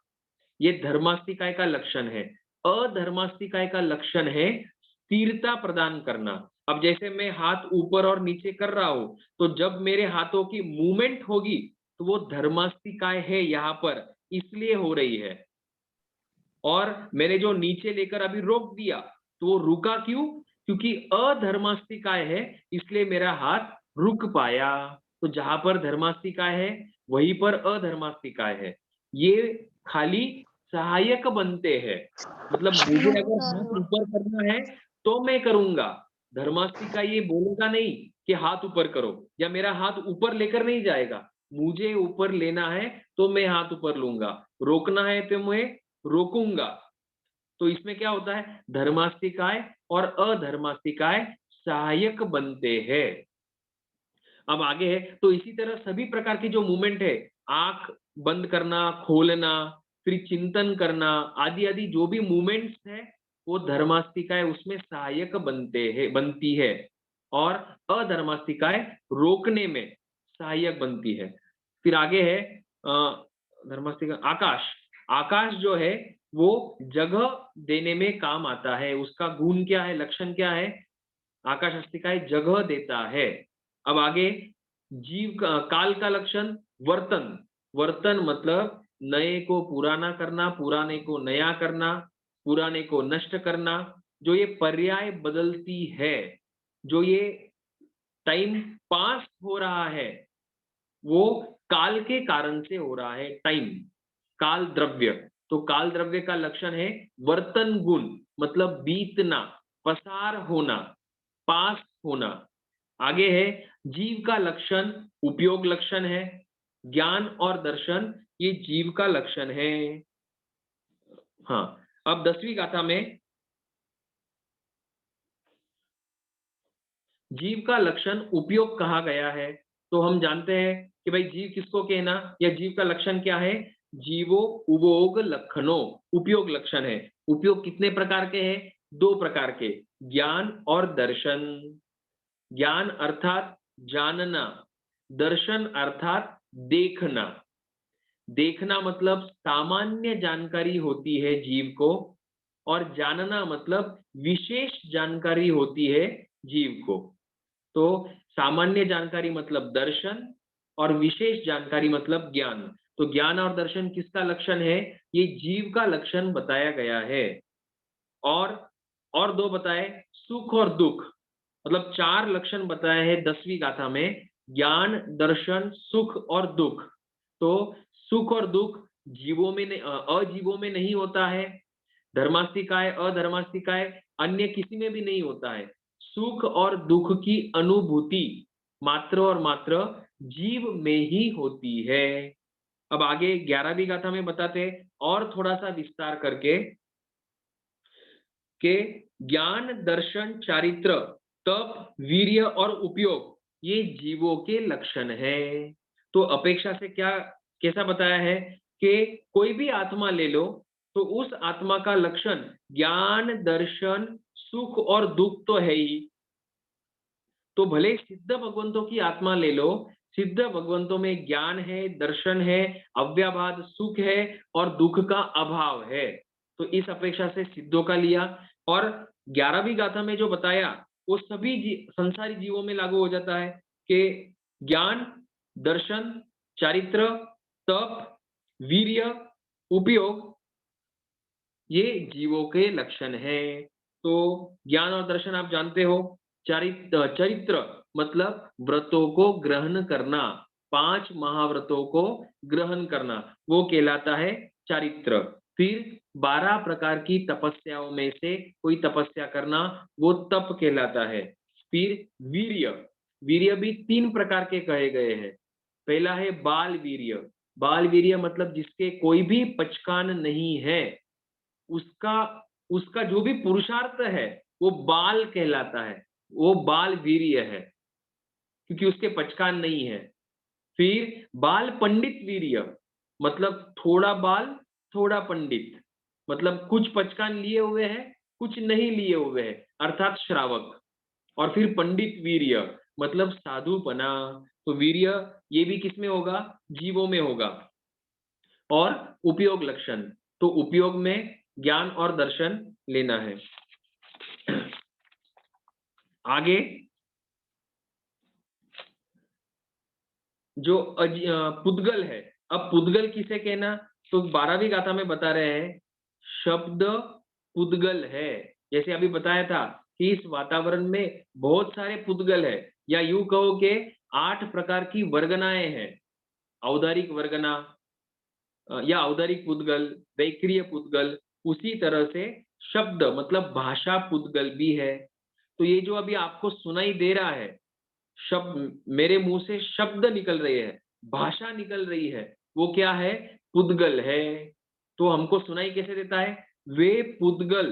ये धर्मास्तिकाय का लक्षण है। अधर्मास्तिकाय का लक्षण है स्थिरता प्रदान करना। अब जैसे मैं हाथ ऊपर और नीचे कर रहा हूं, तो जब मेरे हाथों की मूवमेंट होगी तो वो धर्मास्तिकाय है यहाँ पर, इसलिए हो रही है। और मैंने जो नीचे लेकर अभी रोक दिया, तो वो रुका क्यों, क्योंकि अधर्मास्तिकाय है, इसलिए मेरा हाथ रुक पाया। तो जहां पर धर्मास्तिकाय है वहीं पर अधर्मास्तिकाय है, ये खाली सहायक बनते हैं। मतलब मुझे अगर हाथ ऊपर करना है तो मैं करूंगा, धर्मास्तिकाय ये बोलेगा नहीं कि हाथ ऊपर करो, या मेरा हाथ ऊपर लेकर नहीं जाएगा, मुझे ऊपर लेना है तो मैं हाथ ऊपर लूंगा, रोकना है तो मैं रोकूंगा। तो इसमें क्या होता है, धर्मास्तिकाय और अधर्मास्तिकाय सहायक बनते हैं। अब आगे है, तो इसी तरह सभी प्रकार की जो मूवमेंट है, आंख बंद करना, खोलना, फिर चिंतन करना, आदि आदि जो भी मूवमेंट्स है, वो धर्मास्तिकाय उसमें सहायक बनती है, और अधर्मास्तिकाय रोकने में सहायक बनती है। फिर आगे है धर्मास्तिकाय आकाश। आकाश जो है वो जगह देने में काम आता है, उसका गुण क्या है, लक्षण क्या है, आकाश अस्तिकाय जगह देता है। अब आगे काल का लक्षण वर्तन। वर्तन मतलब नए को पुराना करना, पुराने को नया करना, पुराने को नष्ट करना। जो ये पर्याय बदलती है, जो ये टाइम पास हो रहा है, वो काल के कारण से हो रहा है। टाइम काल द्रव्य, तो काल द्रव्य का लक्षण है वर्तन गुण, मतलब बीतना, पसार होना, पास होना। आगे है जीव का लक्षण उपयोग लक्षण है, ज्ञान और दर्शन ये जीव का लक्षण है। हाँ, अब 10वीं गाथा में जीव का लक्षण उपयोग कहा गया है। तो हम जानते हैं कि भाई जीव किसको कहना, या जीव का लक्षण क्या है, जीवो उपयोग लक्षणों, उपयोग लक्षण है। उपयोग कितने प्रकार के हैं, 2 प्रकार के, ज्ञान और दर्शन। ज्ञान अर्थात जानना, दर्शन अर्थात देखना। देखना मतलब सामान्य जानकारी होती है जीव को, और जानना मतलब विशेष जानकारी होती है जीव को। तो सामान्य जानकारी मतलब दर्शन, और विशेष जानकारी मतलब ज्ञान। तो ज्ञान और दर्शन किसका लक्षण है, ये जीव का लक्षण बताया गया है। और 2 बताए, सुख और दुख, मतलब 4 लक्षण बताए हैं 10वीं गाथा में, ज्ञान, दर्शन, सुख और दुख। तो सुख और दुख जीवों में अजीवों में नहीं होता है, धर्मास्तिकाय अधर्मास्तिकाय अन्य किसी में भी नहीं होता है। सुख और दुख की अनुभूति मात्र और मात्र जीव में ही होती है। अब आगे 11वीं गाथा में बताते हैं और थोड़ा सा विस्तार करके, के ज्ञान, दर्शन, चारित्र, तप, वीर्य और उपयोग ये जीवों के लक्षण हैं। तो अपेक्षा से क्या कैसा बताया है कि कोई भी आत्मा ले लो, तो उस आत्मा का लक्षण ज्ञान, दर्शन, सुख और दुख तो है ही। तो भले सिद्ध भगवंतों की आत्मा ले लो, सिद्ध भगवंतों में ज्ञान है, दर्शन है, अव्याभाद सुख है और दुख का अभाव है। तो इस अपेक्षा से सिद्धों का लिया। और 11वीं गाथा में जो बताया वो सभी संसारी जीवों में लागू हो जाता है कि ज्ञान, दर्शन, चारित्र, तप, वीर्य, उपयोग, ये जीवों के लक्षण है। तो ज्ञान और दर्शन आप जानते हो। चरित्र मतलब व्रतों को ग्रहण करना, 5 महाव्रतों को ग्रहण करना, वो कहलाता है चारित्र। फिर 12 प्रकार की तपस्याओं में से कोई तपस्या करना, वो तप कहलाता है। फिर वीर्य, वीर्य भी 3 प्रकार के कहे गए हैं। पहला है बाल वीर्य। बाल वीर्य मतलब जिसके कोई भी पचकान नहीं है, उसका उसका जो भी पुरुषार्थ है वो बाल कहलाता है, वो बाल वीर्य है, क्योंकि उसके पचकान नहीं है। फिर बाल पंडित वीर्य मतलब थोड़ा बाल थोड़ा पंडित, मतलब कुछ पचकान लिए हुए हैं, कुछ नहीं लिए हुए हैं, अर्थात श्रावक। और फिर पंडित वीर्य मतलब साधुपना। तो वीर्य ये भी किसमें होगा? जीवों में होगा। और उपयोग लक्षण, तो उपयोग में ज्ञान और दर्शन लेना है। आगे जो पुद्गल है, अब पुद्गल किसे कहना? तो 12वीं गाथा में बता रहे हैं शब्द पुद्गल है। जैसे अभी बताया था कि इस वातावरण में बहुत सारे पुद्गल है, या यूं कहो कि 8 प्रकार की वर्गनाएं हैं। औदारिक वर्गना या औदारिक पुद्गल, वैक्रिय पुद्गल, उसी तरह से शब्द मतलब भाषा पुद्गल भी है। तो ये जो अभी आपको सुनाई दे रहा है, शब्द मेरे मुंह से शब्द निकल रहे हैं, भाषा निकल रही है, वो क्या है? पुद्गल है। तो हमको सुनाई कैसे देता है? वे पुद्गल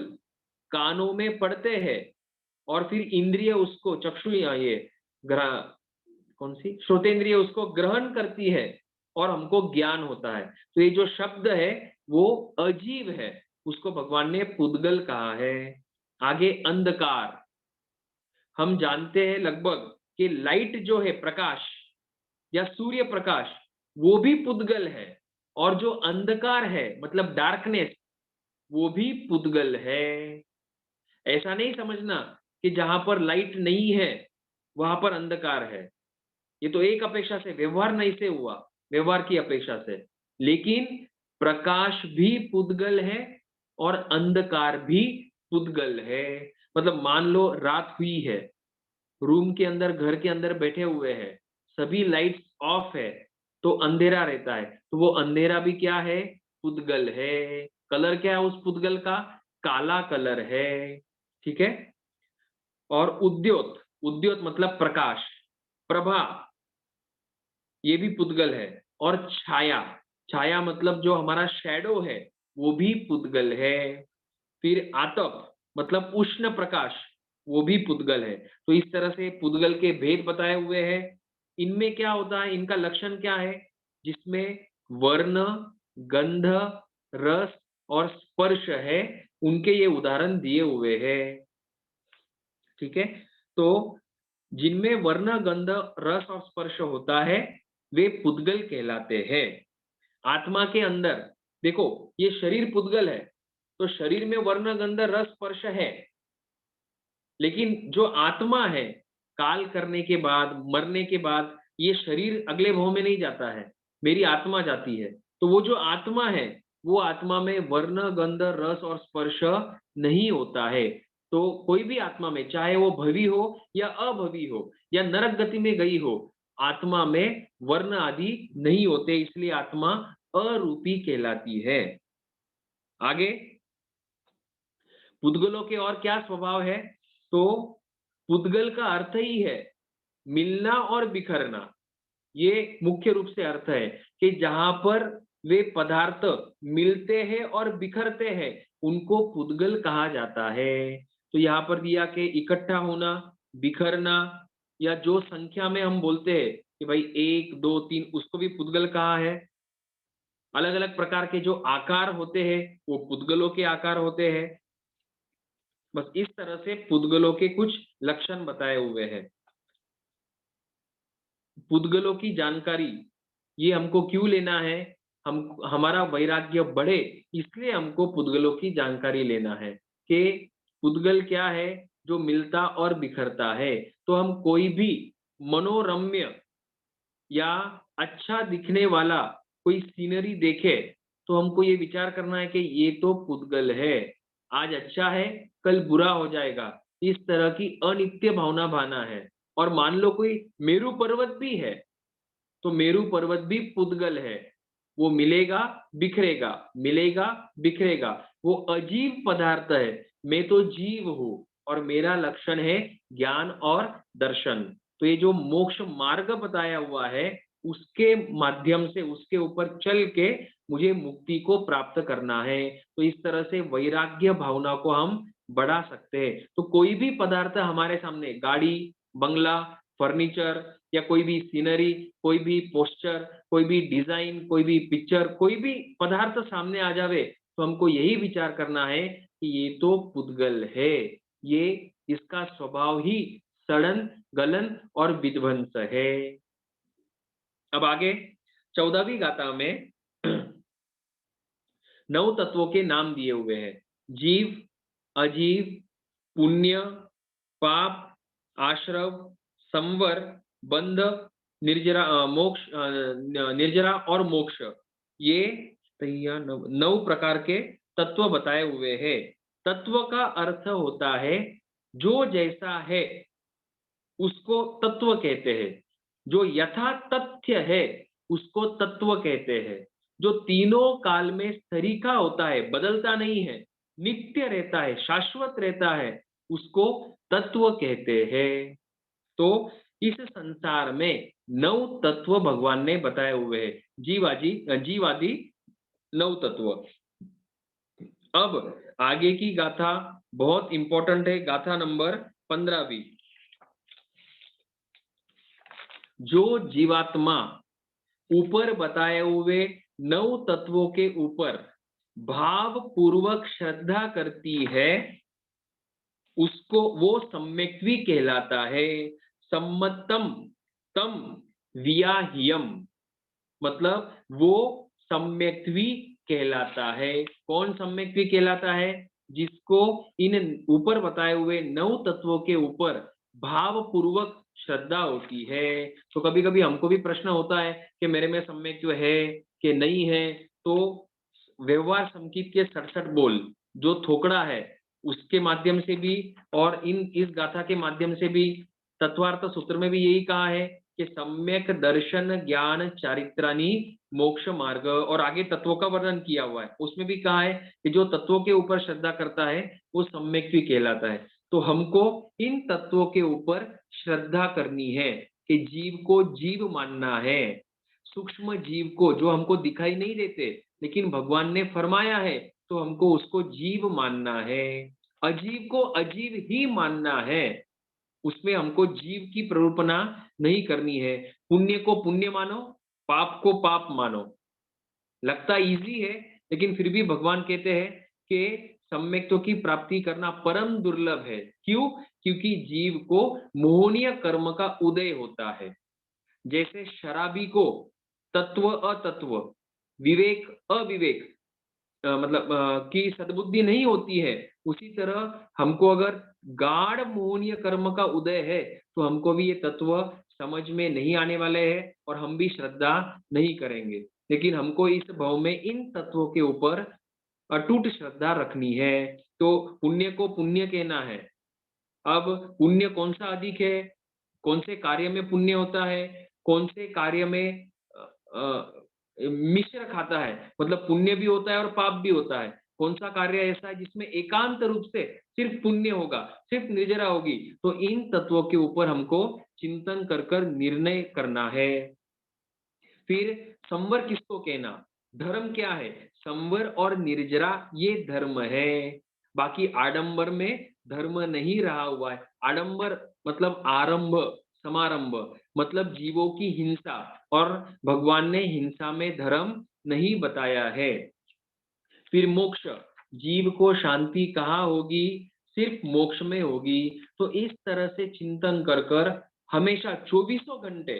कानों में पड़ते हैं और फिर इंद्रिय उसको चक्षु ये कौन सी श्रोतेंद्रिय उसको ग्रहण करती है और हमको ज्ञान होता है। तो ये जो शब्द है वो अजीव है, उसको भगवान ने पुद्गल कहा है। आगे अंधकार, हम जानते हैं लगभग कि लाइट जो है, प्रकाश या सूर्य प्रकाश, वो भी पुद्गल है। और जो अंधकार है मतलब डार्कनेस, वो भी पुद्गल है। ऐसा नहीं समझना कि जहां पर लाइट नहीं है वहां पर अंधकार है। ये तो एक अपेक्षा से व्यवहार नहीं से हुआ, व्यवहार की अपेक्षा से। लेकिन प्रकाश भी पुद्गल है और अंधकार भी पुद्गल है। मतलब मान लो रात हुई है, रूम के अंदर, घर के अंदर बैठे हुए हैं, सभी लाइट्स ऑफ है, तो अंधेरा रहता है, तो वो अंधेरा भी क्या है? पुद्गल है। कलर क्या है उस पुद्गल का? काला कलर है। ठीक है। और उद्योत, उद्योत मतलब प्रकाश, प्रभा, ये भी पुद्गल है। और छाया, छाया मतलब जो हमारा शैडो है, वो भी पुद्गल है। फिर आतप मतलब उष्ण प्रकाश, वो भी पुद्गल है। तो इस तरह से पुद्गल के भेद बताए हुए हैं। इनमें क्या होता है, इनका लक्षण क्या है? जिसमें वर्ण, गंध, रस और स्पर्श है, उनके ये उदाहरण दिए हुए हैं। ठीक है। तो जिनमें वर्ण, गंध, रस और स्पर्श होता है, वे पुद्गल कहलाते हैं। आत्मा के अंदर देखो, ये शरीर पुद्गल है, तो शरीर में वर्ण, गंध, रस, स्पर्श है। लेकिन जो आत्मा है, काल करने के बाद, मरने के बाद, ये शरीर अगले भाव में नहीं जाता है, मेरी आत्मा जाती है। तो वो जो आत्मा है, वो आत्मा में वर्ण, गंध, रस और स्पर्श नहीं होता है। तो कोई भी आत्मा में, चाहे वो भवी हो या अभवी हो या नरक गति में गई हो, आत्मा में वर्ण आदि नहीं होते, इसलिए आत्मा अरूपी कहलाती है। आगे पुद्गलों के और क्या स्वभाव है? तो पुद्गल का अर्थ ही है मिलना और बिखरना। ये मुख्य रूप से अर्थ है कि जहां पर वे पदार्थ मिलते हैं और बिखरते हैं, उनको पुद्गल कहा जाता है। तो यहाँ पर दिया कि इकट्ठा होना, बिखरना, या जो संख्या में हम बोलते हैं कि भाई 1, 2, 3, उसको भी पुद्गल कहा है। अलग अलग प्रकार के जो आकार होते हैं वो पुद्गलों के आकार होते हैं। बस इस तरह से पुद्गलों के कुछ लक्षण बताए हुए हैं। पुद्गलों की जानकारी ये हमको क्यों लेना है, हम हमारा वैराग्य बढ़े इसलिए हमको पुद्गलों की जानकारी लेना है कि पुद्गल क्या है जो मिलता और बिखरता है। तो हम कोई भी मनोरम्य या अच्छा दिखने वाला कोई सीनरी देखे तो हमको ये विचार करना है कि ये तो पुद्गल है, आज अच्छा है कल बुरा हो जाएगा, इस तरह की अनित्य भावना भाना है। और मान लो कोई मेरू पर्वत भी है तो मेरू पर्वत भी पुद्गल है, वो मिलेगा बिखरेगा, मिलेगा बिखरेगा, वो अजीब पदार्थ है। मैं तो जीव हूं और मेरा लक्षण है ज्ञान और दर्शन। तो ये जो मोक्ष मार्ग बताया हुआ है उसके माध्यम से उसके ऊपर चल के मुझे मुक्ति को प्राप्त करना है। तो इस तरह से वैराग्य भावना को हम बढ़ा सकते हैं। तो कोई भी पदार्थ हमारे सामने, गाड़ी, बंगला, फर्नीचर या कोई भी सीनरी, कोई भी पोस्चर, कोई भी डिजाइन, कोई भी पिक्चर, कोई भी पदार्थ सामने आ जावे तो हमको यही विचार करना है कि ये तो पुद्गल है, ये इसका स्वभाव ही सड़न गलन और विध्वंस है। अब आगे 14वीं गाथा में 9 तत्वों के नाम दिए हुए हैं। जीव, अजीव, पुण्य, पाप, आश्रव, संवर, बंध, निर्जरा, मोक्ष, निर्जरा और मोक्ष, ये 9 प्रकार के तत्व बताए हुए हैं। तत्व का अर्थ होता है जो जैसा है उसको तत्व कहते हैं, जो यथा तथ्य है उसको तत्व कहते हैं, जो तीनों काल में सरीखा होता है, बदलता नहीं है, नित्य रहता है, शाश्वत रहता है, उसको तत्व कहते हैं। तो इस संसार में 9 तत्व भगवान ने बताए हुए हैं, जीवादि 9 तत्व। अब आगे की गाथा बहुत इंपॉर्टेंट है, गाथा नंबर 15वीं। जो जीवात्मा ऊपर बताए हुए 9 तत्वों के ऊपर भाव पूर्वक श्रद्धा करती है उसको वो सम्यक्त्वी कहलाता है। सम्मतम तम वियाह्यम, मतलब वो सम्यक्त्वी कहलाता है। कौन सम्यक्त्वी कहलाता है? जिसको इन ऊपर बताए हुए 9 तत्वों के ऊपर भाव पूर्वक श्रद्धा होती है। तो कभी कभी हमको भी प्रश्न होता है कि मेरे में सम्यक्त्व है कि नहीं है। तो व्यवहार संकेत के 67 बोल जो थोकड़ा है उसके माध्यम से भी और इस गाथा के माध्यम से भी, तत्वार्थ सूत्र में भी यही कहा है कि सम्यक दर्शन ज्ञान चारित्रानी मोक्ष मार्ग, और आगे तत्वों का वर्णन किया हुआ है उसमें भी कहा है कि जो तत्वों के ऊपर श्रद्धा करता है वो सम्यक्त्वी कहलाता है। तो हमको इन तत्वों के ऊपर श्रद्धा करनी है कि जीव को जीव मानना है, सूक्ष्म जीव को जो हमको दिखाई नहीं देते लेकिन भगवान ने फरमाया है तो हमको उसको जीव मानना है। अजीव को अजीव ही मानना है, उसमें हमको जीव की प्ररूपणा नहीं करनी है। पुण्य को पुण्य मानो, पाप को पाप मानो। लगता इजी है लेकिन फिर भी भगवान कहते हैं कि सम्यक्त्व की प्राप्ति करना परम दुर्लभ है। क्यों? क्योंकि जीव को मोहनीय कर्म का उदय होता है। जैसे शराबी को तत्व अतत्व, विवेक अविवेक मतलब की सद्बुद्धि नहीं होती है, उसी तरह हमको अगर गाढ़ मोहनीय कर्म का उदय है तो हमको भी ये तत्व समझ में नहीं आने वाले हैं और हम भी श्रद्धा नहीं करेंगे। लेकिन हमको इस भाव में इन तत्वों के ऊपर अटूट श्रद्धा रखनी है। तो पुण्य को पुण्य कहना है। अब पुण्य कौन सा अधिक है, कौन से कार्य में पुण्य होता है, कौन से कार्य में मिश्र खाता है, मतलब पुण्य भी होता है और पाप भी होता है। कौन सा कार्य ऐसा है जिसमें एकांत रूप से सिर्फ पुण्य होगा, सिर्फ निर्जरा होगी। तो इन तत्वों के ऊपर हमको चिंतन कर कर निर्णय करना है। फिर संवर किसको कहना, धर्म क्या है? संवर और निर्जरा ये धर्म है। बाकी आडंबर में धर्म नहीं रहा हुआ है। आडंबर मतलब आरंभ, समारंभ, मतलब जीवों की हिंसा, और भगवान ने हिंसा में धर्म नहीं बताया है। फिर मोक्ष, जीव को शांति कहाँ होगी? सिर्फ मोक्ष में होगी। तो इस तरह से चिंतन कर कर हमेशा 24 घंटे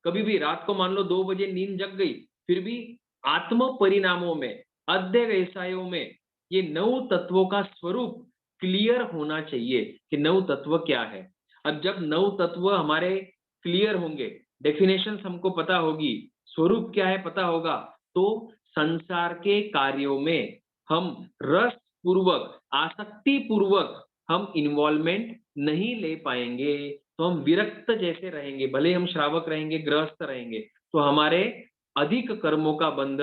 कभी भी रात को मान लो 2 बजे नींद जग गई, फिर भी आत्म परिणामों में, अध्यवसायों में ये 9 तत्वों का स्वरूप क्लियर होना चाहिए कि 9 तत्व क्या है। अब जब 9 तत्व हमारे क्लियर होंगे, डेफिनेशंस हमको पता होगी, स्वरूप क्या है पता होगा, तो संसार के कार्यों में हम रस पूर्वक, आसक्ति पूर्वक हम इन्वॉल्वमेंट नहीं ले पाएंगे, तो हम विरक्त जैसे रहेंगे, भले हम श्रावक रहेंगे, गृहस्थ रहेंगे, तो हमारे अधिक कर्मों का बंध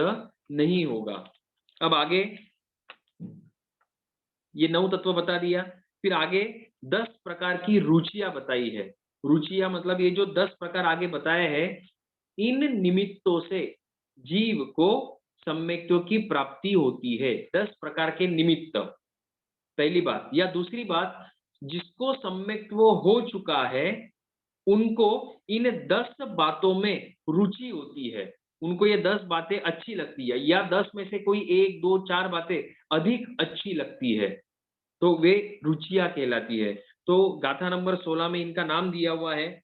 नहीं होगा। अब आगे ये 9 तत्व बता दिया, फिर आगे 10 प्रकार की रुचियां बताई है। रुचियां मतलब ये जो 10 प्रकार आगे बताए हैं, इन निमित्तों से जीव को सम्यक्तों की प्राप्ति होती है। 10 प्रकार के निमित्त, पहली बात। या दूसरी बात, जिसको सम्यक्त वो हो चुका है, उनको इन 10 बातों में रुचि होती है, उनको ये 10 बातें अच्छी लगती है, या 10 में से कोई 1, 2, 4 बातें अधिक अच्छी लगती है, तो वे रुचियां कहलाती है। तो गाथा नंबर 16 में इनका नाम दिया हुआ है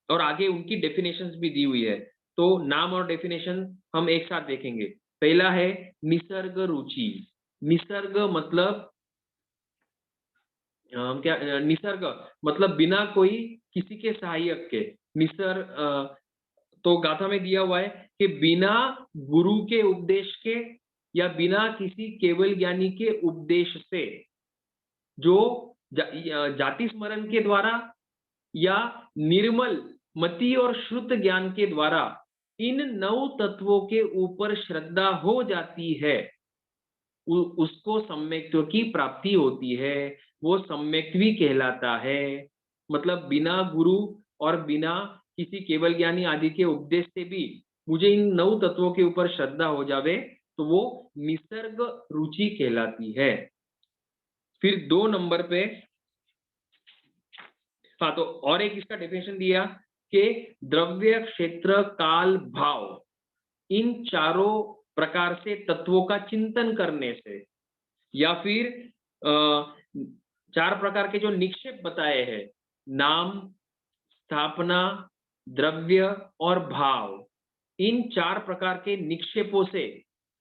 और आगे उनकी डेफिनेशंस भी दी हुई है। तो नाम और डेफिनेशन हम एक साथ देखेंगे। पहला है निसर्ग रुचि। निसर्ग मतलब क्या, निसर्ग मतलब बिना कोई किसी के सहायक के। तो गाथा में दिया हुआ है कि बिना गुरु के उपदेश के या बिना किसी केवल ज्ञानी के उपदेश से, जो जाति स्मरण के द्वारा या निर्मल मति और शुद्ध ज्ञान के द्वारा इन 9 तत्वों के ऊपर श्रद्धा हो जाती है, उसको सम्यक्त्व की प्राप्ति होती है, वो सम्यक्त्वी कहलाता है। मतलब बिना गुरु और बिना किसी केवल ज्ञानी आदि के उपदेश से भी मुझे इन 9 तत्वों के ऊपर श्रद्धा हो जावे, तो वो निसर्ग रुचि कहलाती है। फिर 2 नंबर पे, हाँ, तो और एक इसका डेफिनेशन दिया कि द्रव्य, क्षेत्र, काल, भाव, इन चारों प्रकार से तत्वों का चिंतन करने से, या फिर 4 प्रकार के जो निक्षेप बताए हैं, नाम, स्थापना, द्रव्य और भाव, इन 4 प्रकार के निक्षेपों से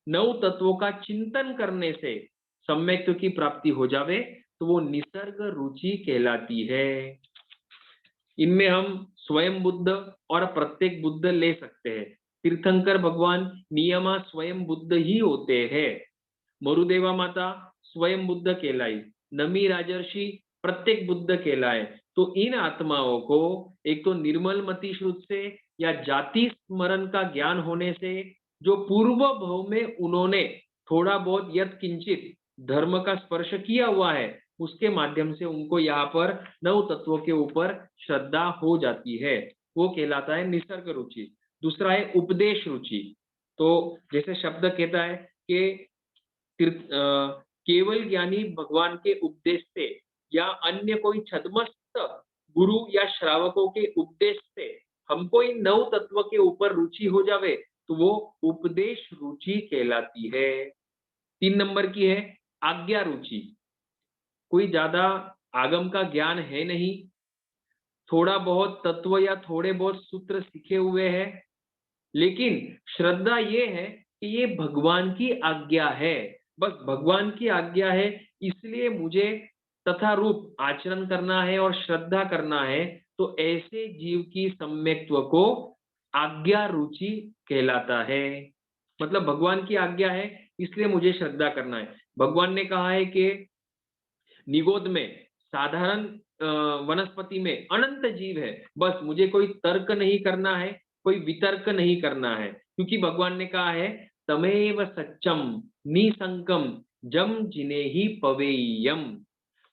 9 तत्वों का चिंतन करने से सम्यक्त्व की प्राप्ति हो जावे, तो वो निसर्ग रुचि कहलाती है। इनमें हम स्वयं बुद्ध और प्रत्येक बुद्ध ले सकते हैं। तीर्थंकर भगवान नियमा स्वयं बुद्ध ही होते हैं। मरुदेवा माता स्वयं बुद्ध कहलाई, नमी राजर्षि प्रत्येक बुद्ध कहलाए। तो इन आत्माओं को एक तो निर्मल मति श्रुत से या जाति स्मरण का ज्ञान होने से, जो पूर्व भव में उन्होंने थोड़ा बहुत यत् किंचित धर्म का स्पर्श किया हुआ है, उसके माध्यम से उनको यहाँ पर 9 तत्वों के ऊपर श्रद्धा हो जाती है, वो कहलाता है निसर्ग रुचि। दूसरा है उपदेश रुचि। तो जैसे शब्द कहता है कि केवल ज्ञानी भगवान के उपदेश से या अन्य कोई छद्मस्त गुरु या श्रावकों के उपदेश से हमको इन 9 तत्व के ऊपर रुचि हो जावे, तो वो उपदेश रुचि कहलाती है। 3 नंबर की है आज्ञा रुचि। कोई ज्यादा आगम का ज्ञान है नहीं, थोड़ा बहुत तत्व या थोड़े बहुत सूत्र सीखे हुए हैं, लेकिन श्रद्धा ये है कि ये भगवान की आज्ञा है, बस भगवान की आज्ञा है, इसलिए मुझे तथा रूप आचरण करना है और श्रद्धा करना है। तो ऐसे जीव की सम्यक्त्व को आज्ञा रुचि कहलाता है। मतलब भगवान की आज्ञा है, इसलिए मुझे श्रद्धा करना है। भगवान ने कहा है कि निगोद में, साधारण वनस्पति में अनंत जीव है, बस मुझे कोई तर्क नहीं करना है, कोई वितर्क नहीं करना है, क्योंकि भगवान ने कहा है तमेव सच्चम निसंकम जम जिने ही पवेयम।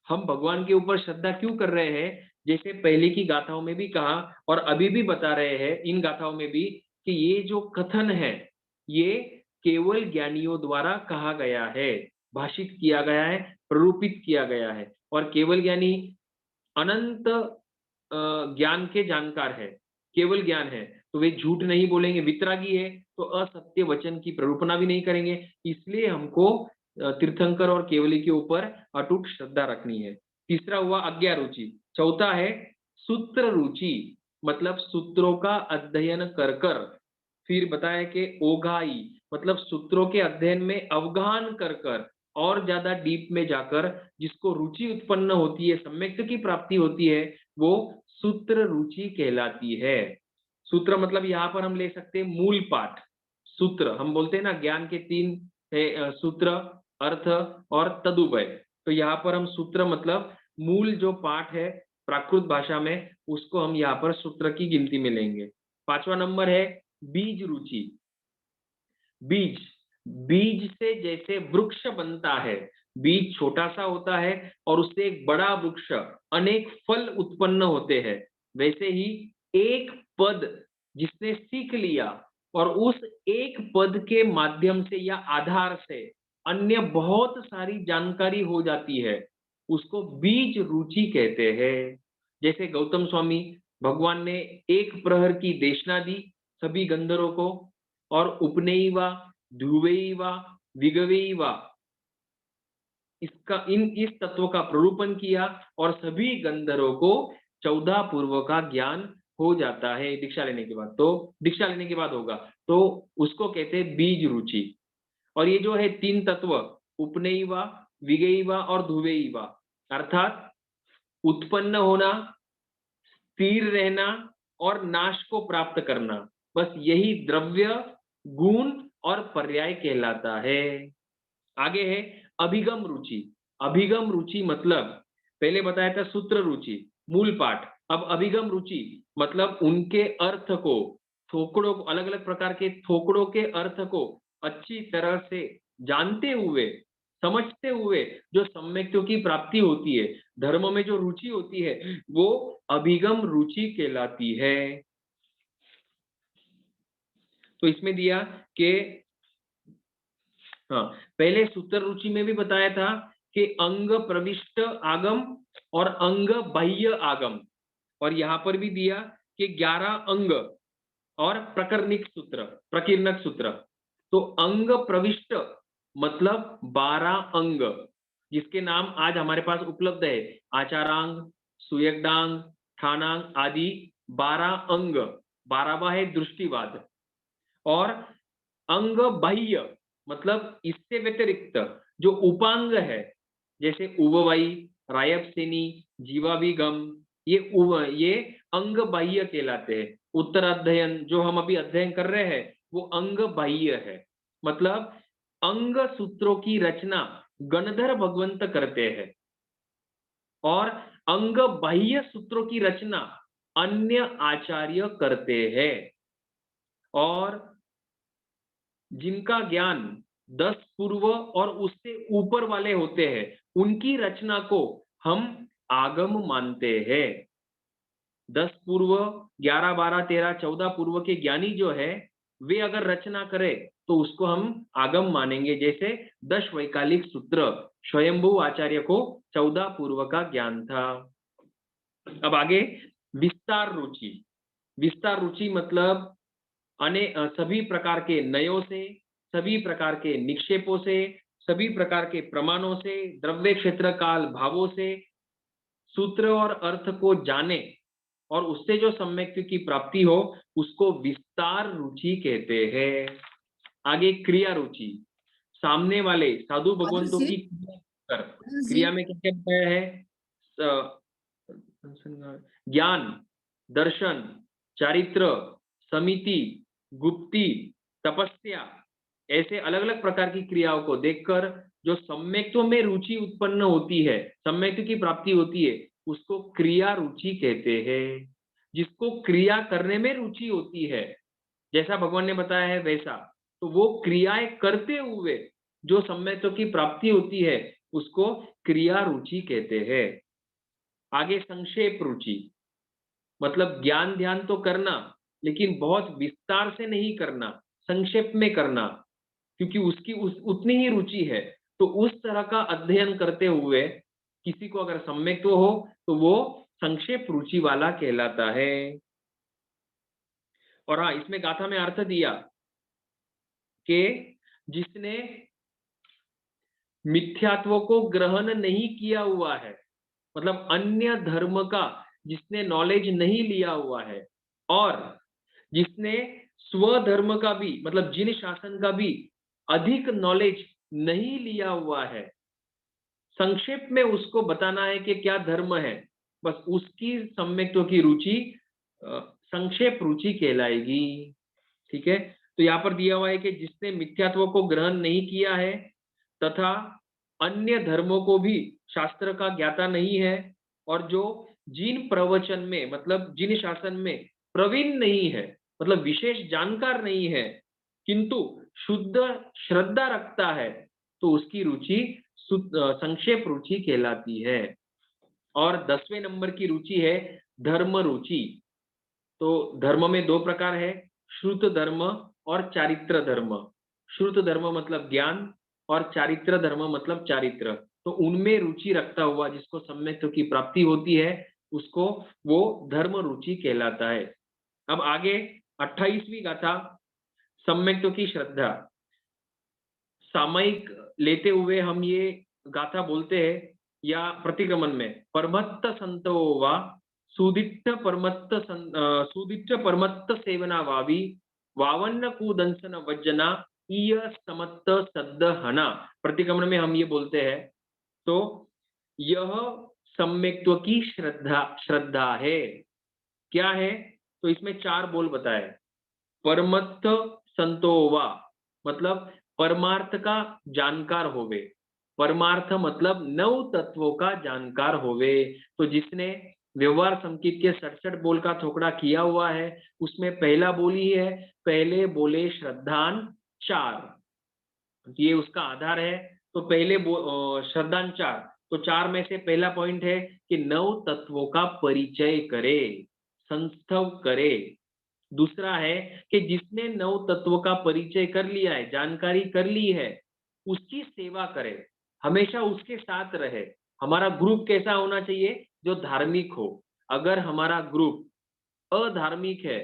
हम भगवान के ऊपर श्रद्धा क्यों कर रहे हैं? जैसे पहले की गाथाओं में भी कहा और अभी भी बता रहे हैं इन गाथाओं में भी, कि ये जो कथन है ये केवल ज्ञानियों द्वारा कहा गया है, भाषित किया गया है, प्ररूपित किया गया है। और केवल ज्ञानी अनंत ज्ञान के जानकार है, केवल ज्ञान है, तो वे झूठ नहीं बोलेंगे। वितरागी है तो असत्य वचन की प्ररूपणा भी नहीं करेंगे। इसलिए हमको तीर्थंकर और केवली के ऊपर अटूट श्रद्धा रखनी है। तीसरा हुआ अज्ञा रुचि। चौथा है सूत्र रुचि। मतलब सूत्रों का अध्ययन कर कर। फिर बताया कि ओघाई मतलब सूत्रों के अध्ययन में अवगाहन कर कर और ज्यादा डीप में जाकर जिसको रुचि उत्पन्न होती है, सम्यक्त की प्राप्ति होती है, वो सूत्र रुचि कहलाती है। सूत्र मतलब यहाँ पर हम ले सकते हैं मूल पाठ। सूत्र हम बोलते हैं ना, ज्ञान के तीन है, सूत्र, अर्थ और तदुभय। तो यहाँ पर हम सूत्र मतलब मूल जो पाठ है प्राकृत भाषा में, उसको हम यहाँ पर सूत्र की गिनती में लेंगे। 5वां नंबर है बीज रुचि। बीज, बीज से जैसे वृक्ष बनता है, बीज छोटा सा होता है और उससे एक बड़ा वृक्ष, अनेक फल उत्पन्न होते हैं, वैसे ही एक पद जिसने सीख लिया और उस एक पद के माध्यम से या आधार से अन्य बहुत सारी जानकारी हो जाती है, उसको बीज रुचि कहते हैं। जैसे गौतम स्वामी भगवान ने एक प्रहर की देशना दी सभी गंधर्वों को, और उपनयिवा, ध्रुवैवा, विगवैवा, इसका इस तत्व का प्ररूपण किया और सभी गंधर्वों को 14 पूर्व का ज्ञान हो जाता है दीक्षा लेने के बाद। तो दीक्षा लेने के बाद होगा, तो उसको कहते हैं बीज रुचि। और ये जो है तीन तत्व, उपनयिवा, विगैवा और ध्रुवैवा, अर्थात उत्पन्न होना, स्थिर रहना और नाश को प्राप्त करना, बस यही द्रव्य, गुण और पर्याय कहलाता है। आगे है अभिगम रुचि। अभिगम रुचि मतलब पहले बताया था सूत्र रुचि मूल पाठ, अब अभिगम रुचि मतलब उनके अर्थ को, थोकड़ों, अलग अलग प्रकार के थोकड़ों के अर्थ को अच्छी तरह से जानते हुए, समझते हुए जो सम्यक्तों की प्राप्ति होती है, धर्म में जो रुचि होती है, वो अभिगम रुचि कहलाती है। तो इसमें दिया कि हाँ, पहले सूत्र रुचि में भी बताया था कि अंग प्रविष्ट आगम और अंग बाह्य आगम, और यहां पर भी दिया कि 11 अंग और प्रकरणिक सूत्र, प्रकीर्णक सूत्र। तो अंग प्रविष्ट मतलब 12 अंग, जिसके नाम आज हमारे पास उपलब्ध है, आचारांग, सुयगडांग, ठानांग आदि 12 अंग। 12वां है दृष्टिवाद। और अंग बाह्य मतलब इससे व्यतिरिक्त जो उपांग है, जैसे उववाई, रायपसेनी, जीवाभिगम, ये अंग बाह्य कहलाते हैं। उत्तर अध्ययन जो हम अभी अध्ययन कर रहे हैं वो अंग बाह्य है, मतलब अंग सूत्रों की रचना गणधर भगवंत करते हैं और अंग बाह्य सूत्रों की रचना अन्य आचार्य करते हैं। और जिनका ज्ञान 10 पूर्व और उससे ऊपर वाले होते हैं, उनकी रचना को हम आगम मानते हैं। 10 पूर्व, 11, 12, 13, 14 पूर्व के ज्ञानी जो है, वे अगर रचना करे तो उसको हम आगम मानेंगे। जैसे 10 वैकालिक सूत्र, स्वयंभू आचार्य को 14 पूर्व का ज्ञान था। अब आगे विस्तार रुचि। विस्तार रुचि मतलब सभी प्रकार के नयों से, सभी प्रकार के निक्षेपों से, सभी प्रकार के प्रमाणों से, द्रव्य क्षेत्र काल भावों से सूत्र और अर्थ को जाने और उससे जो सम्यक की प्राप्ति हो, उसको विस्तार रुचि कहते हैं। आगे क्रिया रुचि, सामने वाले साधु भगवंतों की क्रिया में क्या क्या बताया है, ज्ञान, दर्शन, चारित्र, समिति, गुप्ति, तपस्या, ऐसे अलग अलग प्रकार की क्रियाओं को देखकर जो सम्यक्तों में रुचि उत्पन्न होती है, सम्यक्त की प्राप्ति होती है, उसको क्रिया रुचि कहते हैं। जिसको क्रिया करने में रुचि होती है, जैसा भगवान ने बताया है वैसा, तो वो क्रियाएं करते हुए जो सम्यक्तों की प्राप्ति होती है, उसको क्रिया रुचि कहते हैं। आगे संक्षेप रुचि, मतलब ज्ञान ध्यान तो करना, लेकिन बहुत विस्तार से नहीं करना, संक्षेप में करना, क्योंकि उसकी उतनी ही रुचि है। तो उस तरह का अध्ययन करते हुए किसी को अगर सम्यक्त्व हो तो वो संक्षेप रुचि वाला कहलाता है। और हाँ, इसमें गाथा में अर्थ दिया कि जिसने मिथ्यात्व को ग्रहण नहीं किया हुआ है, मतलब अन्य धर्म का जिसने नॉलेज नहीं लिया हुआ है और जिसने स्वधर्म का भी मतलब जिन शासन का भी अधिक नॉलेज नहीं लिया हुआ है, संक्षेप में उसको बताना है कि क्या धर्म है, बस उसकी सम्यक्त्व की रुचि संक्षेप रुचि कहलाएगी। ठीक है, तो यहाँ पर दिया हुआ है कि जिसने मिथ्यात्व को ग्रहण नहीं किया है तथा अन्य धर्मों को भी शास्त्र का ज्ञाता नहीं है और जो जिन प्रवचन में मतलब जिन शासन में प्रवीण नहीं है मतलब विशेष जानकार नहीं है किंतु शुद्ध श्रद्धा रखता है, तो उसकी रुचि संक्षेप रुचि कहलाती है। और 10वें नंबर की रुचि है धर्म रुचि। तो धर्म में दो प्रकार है, श्रुत धर्म और चारित्र धर्म। श्रुत धर्म मतलब ज्ञान और चारित्र धर्म मतलब चारित्र। तो उनमें रुचि रखता हुआ जिसको सम्यक्त्व की प्राप्ति होती है उसको वो धर्म रुचि कहलाता है। अब आगे 28वीं गाथा सम्यक्त्व की श्रद्धा। सामयिक लेते हुए हम ये गाथा बोलते हैं या प्रतिक्रमण में परमत्त संतो वा सुदिट्ठ परमत्त सेवना वावी वावन्न कुदंसन वज्जना ईय समत्त सद्द हना, प्रतिक्रमण में हम ये बोलते हैं। तो यह सम्यक्त्व की श्रद्धा है। क्या है? तो इसमें 4 बोल बताए। परमत्त संतोवा मतलब परमार्थ का जानकार होवे। परमार्थ मतलब 9 तत्वों का जानकार होवे। तो जिसने व्यवहार संकेत के 67 बोल का थोकड़ा किया हुआ है उसमें पहला बोल ही है पहले बोले श्रद्धान 4, ये उसका आधार है। तो पहले श्रद्धान 4, तो 4 में से पहला पॉइंट है कि 9 तत्वों का परिचय करे, संस्थव करे। दूसरा है कि जिसने 9 तत्वों का परिचय कर लिया है, जानकारी कर ली है, उसकी सेवा करे, हमेशा उसके साथ रहे। हमारा ग्रुप कैसा होना चाहिए? जो धार्मिक हो। अगर हमारा ग्रुप अधार्मिक है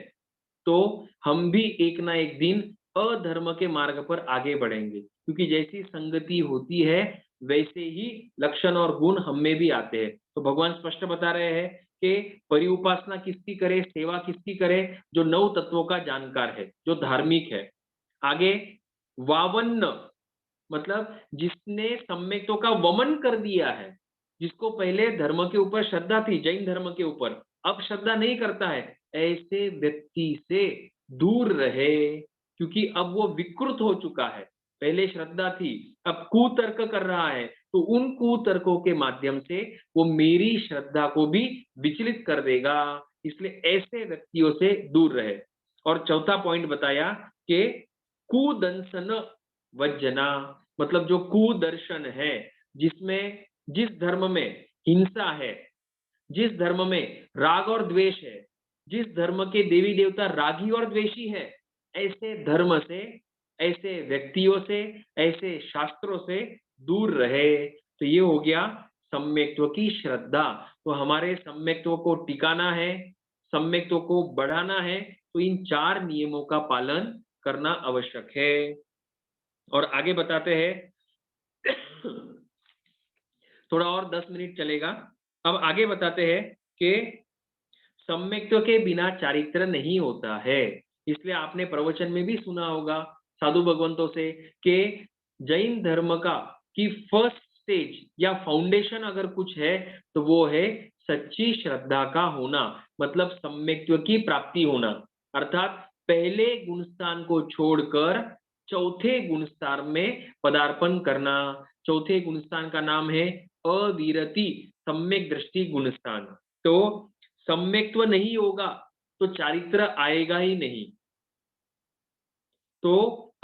तो हम भी एक ना एक दिन अधर्म के मार्ग पर आगे बढ़ेंगे, क्योंकि जैसी संगति होती है वैसे ही लक्षण और गुण हम में भी आते हैं। तो भगवान स्पष्ट बता रहे हैं कि परिउपासना किसकी करे, सेवा किसकी करे? जो 9 तत्वों का जानकार है, जो धार्मिक है। आगे वावन्न मतलब जिसने सम्यक्तों का वमन कर दिया है, जिसको पहले धर्म के ऊपर श्रद्धा थी, जैन धर्म के ऊपर, अब श्रद्धा नहीं करता है, ऐसे व्यक्ति से दूर रहे, क्योंकि अब वो विकृत हो चुका है। पहले श्रद्धा थी, अब कुतर्क कर रहा है, तो उन कुतर्कों के माध्यम से वो मेरी श्रद्धा को भी विचलित कर देगा, इसलिए ऐसे व्यक्तियों से दूर रहे। और चौथा पॉइंट बताया कि कुदंसन वज्जना मतलब जो कुदर्शन है, जिसमें जिस धर्म में हिंसा है, जिस धर्म में राग और द्वेष है, जिस धर्म के देवी देवता रागी और द्वेषी है, ऐसे धर्म से, ऐसे व्यक्तियों से, ऐसे शास्त्रों से दूर रहे। तो ये हो गया सम्यक्त्व की श्रद्धा। तो हमारे सम्यक्त्व को टिकाना है, सम्यक्त्व को बढ़ाना है, तो इन 4 नियमों का पालन करना आवश्यक है। और आगे बताते हैं थोड़ा और 10 मिनट चलेगा। अब आगे बताते हैं कि सम्यक्त्व के बिना चारित्र नहीं होता है। इसलिए आपने प्रवचन में भी सुना होगा साधु भगवंतों से कि जैन धर्म का की फर्स्ट स्टेज या फाउंडेशन अगर कुछ है तो वो है सच्ची श्रद्धा का होना, मतलब सम्यक्त्व की प्राप्ति होना। अर्थात पहले गुणस्थान को छोड़कर चौथे गुणस्थान में पदार्पण करना। चौथे गुणस्थान का नाम है अविरति सम्यक दृष्टि गुणस्थान। तो सम्यक्त्व नहीं होगा तो चारित्र आएगा ही नहीं। तो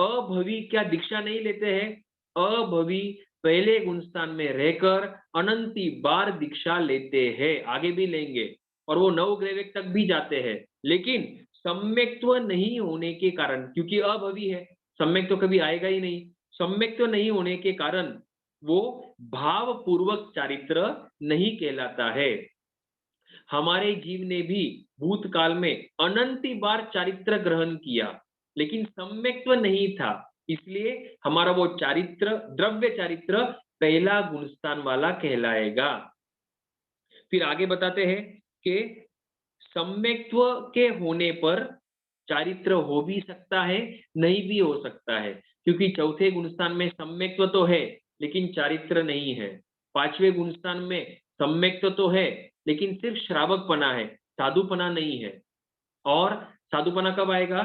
अभवी क्या दीक्षा नहीं लेते हैं? अभवी पहले गुणस्थान में रहकर अनंती बार दीक्षा लेते हैं, आगे भी लेंगे और वो नवग्रैविक तक भी जाते हैं, लेकिन सम्यक्त्व नहीं होने के कारण, क्योंकि अभवी है, सम्यक्त्व कभी आएगा ही नहीं, सम्यक्त्व नहीं होने के कारण वो भाव पूर्वक चारित्र नहीं कहलाता है। हमारे जीव ने भी भूतकाल में अनंती बार चारित्र ग्रहण किया, लेकिन सम्यक्त्व नहीं था, इसलिए हमारा वो चारित्र द्रव्य चारित्र पहला गुणस्थान वाला कहलाएगा। फिर आगे बताते हैं कि सम्यक्त्व के होने पर चारित्र हो भी सकता है, नहीं भी हो सकता है, क्योंकि चौथे गुणस्थान में सम्यक्त्व तो है लेकिन चारित्र नहीं है। पांचवें गुणस्थान में सम्यक्त्व तो है लेकिन सिर्फ श्रावकपना है, साधुपना नहीं है। और साधुपना कब आएगा?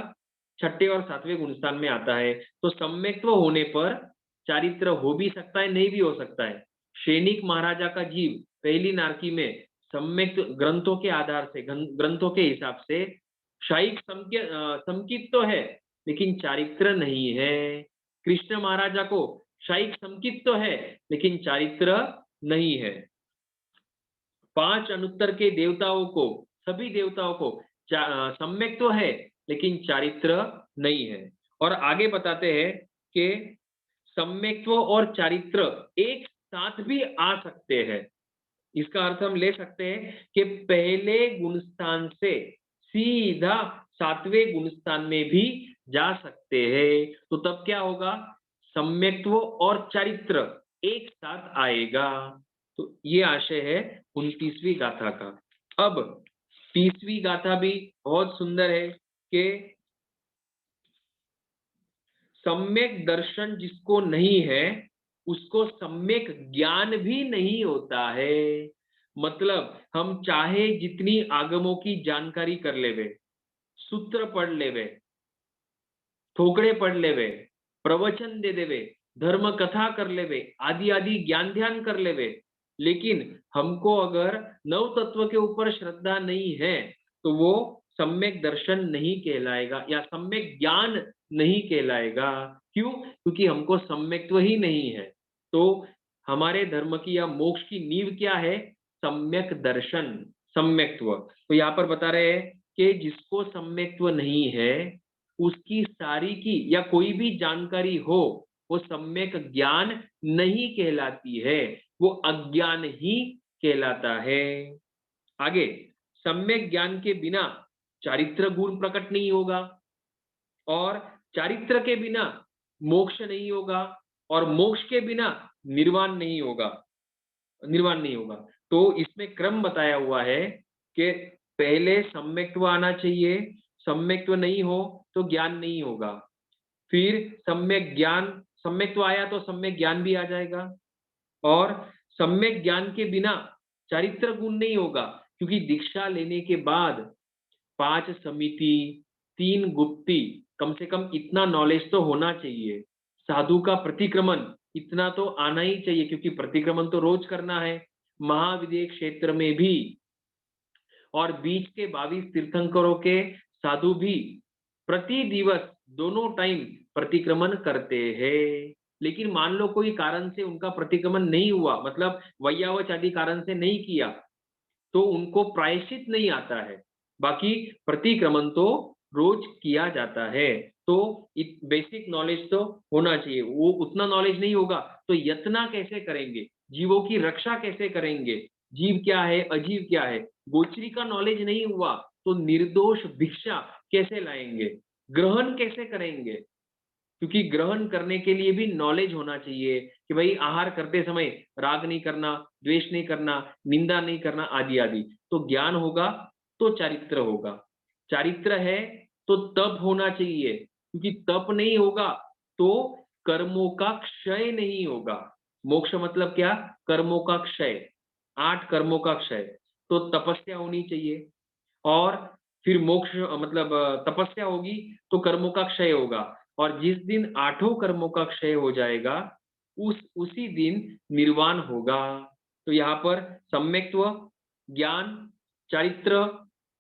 छठे और सातवें गुणस्थान में आता है। तो सम्यक्त्व होने पर चारित्र हो भी सकता है, नहीं भी हो सकता है। सैनिक महाराजा का जीव पहली नारकी में सम्यक ग्रंथों के आधार से, ग्रंथों के हिसाब से शायिक समकित तो है लेकिन चारित्र नहीं है। कृष्ण महाराजा को शायिक समकित तो है लेकिन चारित्र नहीं है। 5 अनुत्तर के देवताओं को, सभी देवताओं को सम्यक तो है लेकिन चारित्र नहीं है। और आगे बताते हैं कि सम्यक्त्व और चारित्र एक साथ भी आ सकते हैं। इसका अर्थ हम ले सकते हैं कि पहले गुणस्थान से सीधा सातवें गुणस्थान में भी जा सकते हैं। तो तब क्या होगा? सम्यक्त्व और चारित्र एक साथ आएगा। तो ये आशय है 29वीं गाथा का। अब 30वीं गाथा भी बहुत सुंदर है कि सम्यक दर्शन जिसको नहीं है उसको सम्यक ज्ञान भी नहीं होता है। मतलब हम चाहे जितनी आगमों की जानकारी कर लेवे, सूत्र पढ़ लेवे, थोकड़े पढ़ लेवे, प्रवचन दे देवे, धर्म कथा कर लेवे, आदि आदि ज्ञान ध्यान कर लेवे, लेकिन हमको अगर नव तत्व के ऊपर श्रद्धा नहीं है तो वो सम्यक दर्शन नहीं कहलाएगा या सम्यक ज्ञान नहीं कहलाएगा। क्यों? क्योंकि हमको सम्यक्त्व ही नहीं है। तो हमारे धर्म की या मोक्ष की नींव क्या है? सम्यक दर्शन, सम्यक्त्व। तो यहाँ पर बता रहे हैं कि जिसको सम्यक्त्व नहीं है उसकी सारी की या कोई भी जानकारी हो वो सम्यक ज्ञान नहीं कहलाती है, वो अज्ञान ही कहलाता है। आगे, सम्यक ज्ञान के बिना चारित्र गुण प्रकट नहीं होगा और चारित्र के बिना मोक्ष नहीं होगा और मोक्ष के बिना निर्वाण नहीं होगा, निर्वाण नहीं होगा। तो इसमें क्रम बताया हुआ है कि पहले सम्यक्त्व आना चाहिए, सम्यक्त्व नहीं हो तो ज्ञान नहीं होगा। फिर सम्यक ज्ञान, सम्यक्त्व आया तो सम्यक ज्ञान भी आ जाएगा और सम्यक ज्ञान के बिना चारित्र गुण नहीं होगा, क्योंकि दीक्षा लेने के बाद 5 समिति, 3 गुप्ती, कम से कम इतना नॉलेज तो होना चाहिए। साधु का प्रतिक्रमण इतना तो आना ही चाहिए, क्योंकि प्रतिक्रमण तो रोज करना है महाविदेह क्षेत्र में भी। और बीच के 22 तीर्थंकरों के साधु भी प्रति दिवस दोनों टाइम प्रतिक्रमण करते हैं। लेकिन मान लो कोई कारण से उनका प्रतिक्रमण नहीं हुआ, मतलब वैयावच आदि कारण से नहीं किया, तो उनको प्रायश्चित नहीं आता है। बाकी प्रतिक्रमण तो रोज किया जाता है। तो बेसिक नॉलेज तो होना चाहिए। वो उतना नॉलेज नहीं होगा तो यत्ना कैसे करेंगे, जीवों की रक्षा कैसे करेंगे, जीव क्या है अजीव क्या है, गोचरी का नॉलेज नहीं हुआ तो निर्दोष भिक्षा कैसे लाएंगे, ग्रहण कैसे करेंगे, क्योंकि ग्रहण करने के लिए भी नॉलेज होना चाहिए कि भाई आहार करते समय राग नहीं करना, द्वेष नहीं करना, निंदा नहीं करना, आदि आदि। तो ज्ञान होगा तो चारित्र होगा, चारित्र है तो तप होना चाहिए, क्योंकि तप नहीं होगा तो कर्मों का क्षय नहीं होगा। मोक्ष मतलब क्या? कर्मों का क्षय, 8 कर्मों का क्षय। तो तपस्या होनी चाहिए और फिर मोक्ष मतलब तपस्या होगी तो कर्मों का क्षय होगा। और जिस दिन 8 कर्मों का क्षय हो जाएगा उसी दिन निर्वाण होगा। तो यहाँ पर सम्यक्त्व, ज्ञान, चारित्र,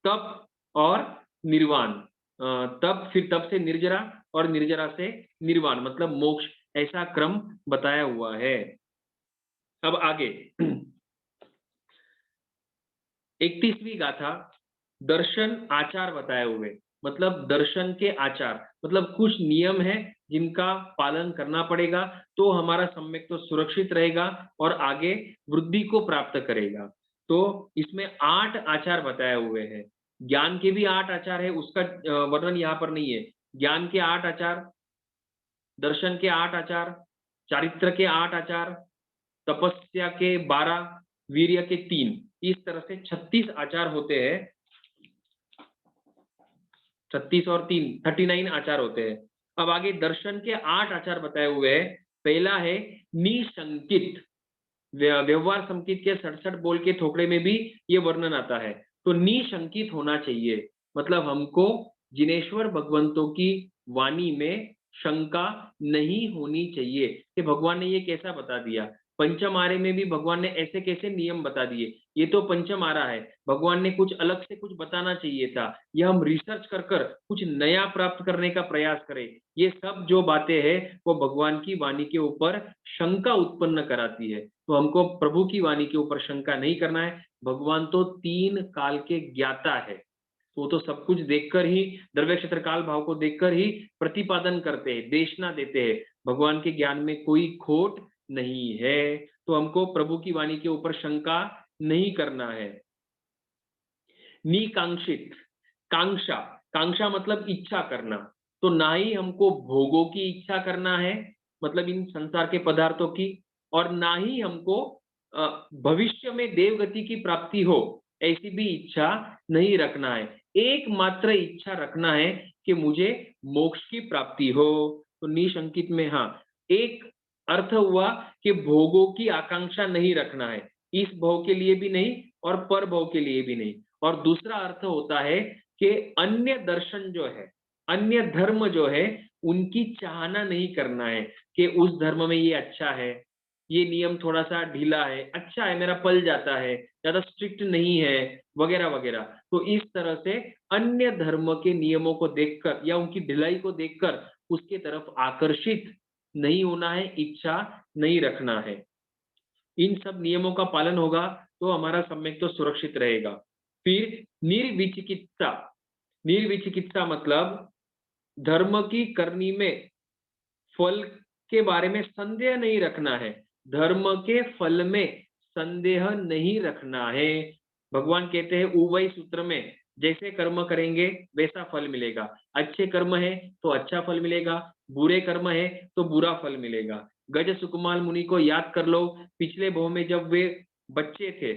तप और निर्वाण। तप, फिर तप से निर्जरा और निर्जरा से निर्वाण मतलब मोक्ष, ऐसा क्रम बताया हुआ है। अब आगे 31वीं गाथा दर्शन आचार बताए हुए, मतलब दर्शन के आचार, मतलब कुछ नियम है जिनका पालन करना पड़ेगा तो हमारा सम्यक तो सुरक्षित रहेगा और आगे वृद्धि को प्राप्त करेगा। तो इसमें 8 आचार बताए हुए हैं। ज्ञान के भी 8 आचार है, उसका वर्णन यहाँ पर नहीं है। ज्ञान के 8 आचार, दर्शन के 8 आचार, चारित्र के 8 आचार, तपस्या के 12, वीर्य के 3, इस तरह से 36 आचार होते हैं, 36 और 3 39 आचार होते हैं। अब आगे दर्शन के 8 आचार बताए हुए हैं। पहला है निशंकित, व्यवहार संकेत के 67 बोल के थोकड़े में भी ये वर्णन आता है। तो निशंकित होना चाहिए, मतलब हमको जिनेश्वर भगवंतों की वाणी में शंका नहीं होनी चाहिए कि भगवान ने ये कैसा बता दिया। पंचम आरे में भी भगवान ने ऐसे कैसे नियम बता दिए, ये तो पंचम आरा है, भगवान ने कुछ अलग से कुछ बताना चाहिए था। ये हम रिसर्च कर कर कुछ नया प्राप्त करने का प्रयास करें, ये सब जो बातें हैं वो भगवान की वाणी के ऊपर शंका उत्पन्न कराती है। तो हमको प्रभु की वाणी के ऊपर शंका नहीं करना है। भगवान तो 3 काल के ज्ञाता है, वो तो सब कुछ देखकर ही, द्रव्य क्षेत्र काल भाव को देखकर ही प्रतिपादन करते हैं, देशना देते हैं। भगवान के ज्ञान में कोई खोट नहीं है, तो हमको प्रभु की वाणी के ऊपर शंका नहीं करना है। निकांक्षित, कांक्षा, कांक्षा मतलब इच्छा करना, तो ना ही हमको भोगों की इच्छा करना है, मतलब इन संसार के पदार्थों की, और ना ही हमको भविष्य में देवगति की प्राप्ति हो ऐसी भी इच्छा नहीं रखना है। एकमात्र इच्छा रखना है कि मुझे मोक्ष की प्राप्ति हो। तो निशंकित में हाँ, एक अर्थ हुआ कि भोगों की आकांक्षा नहीं रखना है, इस भव के लिए भी नहीं और पर भव के लिए भी नहीं। और दूसरा अर्थ होता है कि अन्य दर्शन जो है, अन्य धर्म जो है, उनकी चाहना नहीं करना है कि उस धर्म में ये अच्छा है, ये नियम थोड़ा सा ढीला है, अच्छा है, मेरा पल जाता है, ज्यादा स्ट्रिक्ट नहीं है, वगैरह वगैरह। तो इस तरह से अन्य धर्म के नियमों को देखकर या उनकी ढिलाई को देखकर उसके तरफ आकर्षित नहीं होना है, इच्छा नहीं रखना है। इन सब नियमों का पालन होगा तो हमारा सम्यक तो सुरक्षित रहेगा। फिर निर्विचिकित्सा, निर्विचिकित्सा मतलब धर्म की करनी में फल के बारे में संदेह नहीं रखना है, धर्म के फल में संदेह नहीं रखना है। भगवान कहते हैं उवई सूत्र में, जैसे कर्म करेंगे वैसा फल मिलेगा, अच्छे कर्म है तो अच्छा फल मिलेगा, बुरे कर्म है तो बुरा फल मिलेगा। गज सुकुमाल मुनि को याद कर लो, पिछले भव में जब वे बच्चे थे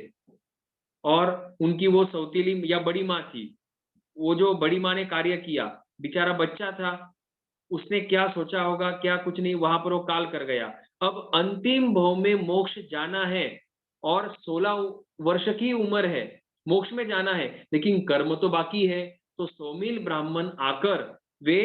और उनकी वो सौतीली या बड़ी माँ थी, वो जो बड़ी माँ ने कार्य किया, बेचारा बच्चा था, उसने क्या सोचा होगा, क्या कुछ नहीं, वहां पर वो काल कर गया। अब अंतिम भव में मोक्ष जाना है और 16 वर्ष की उम्र है, मोक्ष में जाना है, लेकिन कर्म तो बाकी है। तो सौमील ब्राह्मण आकर वे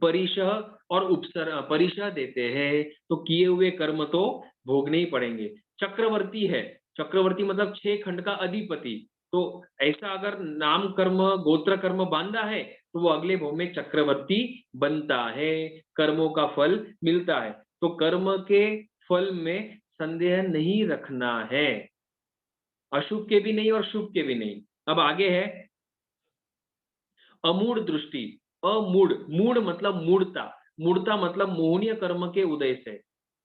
परिशह और उपसर परिशह देते हैं, तो किए हुए कर्म तो भोगने ही पड़ेंगे। चक्रवर्ती है, चक्रवर्ती मतलब 6 खंड का अधिपति, तो ऐसा अगर नाम कर्म गोत्र कर्म बांधा है तो वो अगले भव में चक्रवर्ती बनता है, कर्मों का फल मिलता है। तो कर्म के फल में संदेह नहीं रखना है, अशुभ के भी नहीं और शुभ के भी नहीं। अब आगे है अमूढ़ दृष्टि, अमूढ़, मूढ़ मतलब मूढ़ता, मूढ़ता मतलब मोहनीय कर्म के उदय से,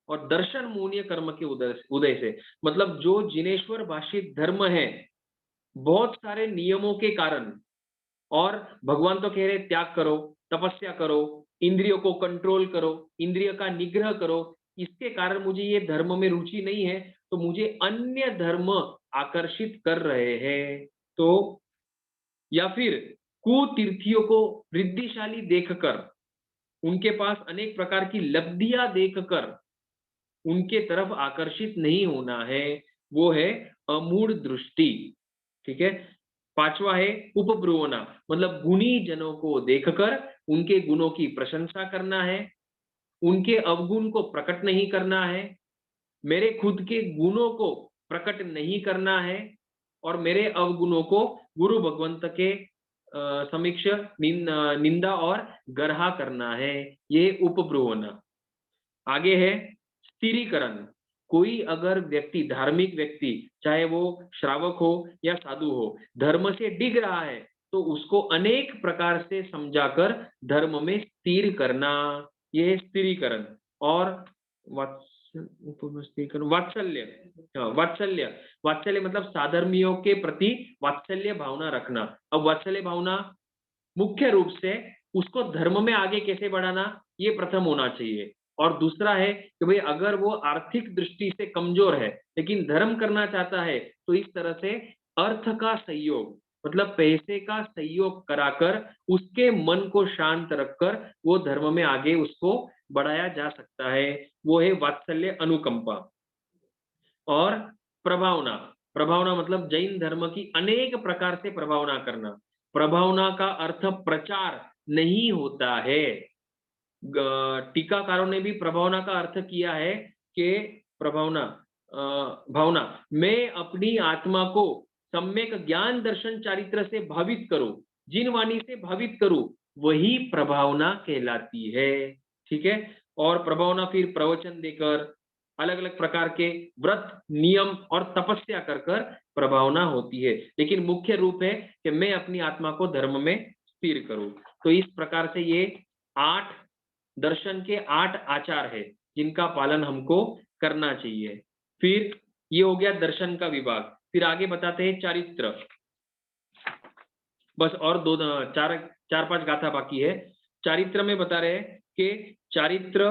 और दर्शन मोहनीय कर्म के उदय से, मतलब जो जिनेश्वर भाषित धर्म है बहुत सारे नियमों के कारण, और भगवान तो कह रहे त्याग करो, तपस्या करो, इंद्रियों को कंट्रोल करो, इंद्रिय का निग्रह करो, इसके कारण मुझे ये धर्म में रुचि नहीं है, तो मुझे अन्य धर्म आकर्षित कर रहे हैं। तो या फिर कुतीर्थियों को वृद्धिशाली देखकर, उनके पास अनेक प्रकार की लब्धियां देखकर उनके तरफ आकर्षित नहीं होना है, वो है अमूढ़ दृष्टि। ठीक है। पांचवा है उपब्रुवना, मतलब गुणी जनों को देखकर उनके गुणों की प्रशंसा करना है, उनके अवगुण को प्रकट नहीं करना है, मेरे खुद के गुणों को प्रकट नहीं करना है, और मेरे अवगुणों को गुरु भगवंत के समीक्ष निंदा और गर्हा करना है, ये उपब्रुवना। आगे है स्थिरीकरण, कोई अगर व्यक्ति, धार्मिक व्यक्ति, चाहे वो श्रावक हो या साधु हो, धर्म से डिग रहा है तो उसको अनेक प्रकार से समझाकर धर्म में स्थिर करना, ये है स्थिरीकरण। और वात्सल्य, वात्सल्य, वात्सल्य मतलब साधर्मियों के प्रति वात्सल्य भावना रखना। अब वात्सल्य भावना मुख्य रूप से उसको धर्म में आगे कैसे बढ़ाना, ये प्रथम होना चाहिए, और दूसरा है कि भाई अगर वो आर्थिक दृष्टि से कमजोर है लेकिन धर्म करना चाहता है तो इस तरह से अर्थ का सहयोग मतलब पैसे का सहयोग कराकर उसके मन को शांत रखकर वो धर्म में आगे उसको बढ़ाया जा सकता है। वो है वात्सल्य अनुकंपा। और प्रभावना, प्रभावना मतलब जैन धर्म की अनेक प्रकार से प्रभावना करना। प्रभावना का अर्थ प्रचार नहीं होता है। टीकाकारों ने भी प्रभावना का अर्थ किया है कि प्रभावना भावना, मैं अपनी आत्मा को सम्यक ज्ञान दर्शन चारित्र से भावित करूं, जिन वाणी से भावित करूं, वही प्रभावना कहलाती है। ठीक है। और प्रभावना फिर प्रवचन देकर अलग अलग प्रकार के व्रत नियम और तपस्या कर कर प्रभावना होती है, लेकिन मुख्य रूप है कि मैं अपनी आत्मा को धर्म में स्थिर करूं। तो इस प्रकार से ये 8 दर्शन के 8 आचार है जिनका पालन हमको करना चाहिए। फिर ये हो गया दर्शन का विभाग। फिर आगे बताते हैं चारित्र। बस और दो चार 4-5 गाथा बाकी है। चारित्र में बता रहे हैं कि चारित्र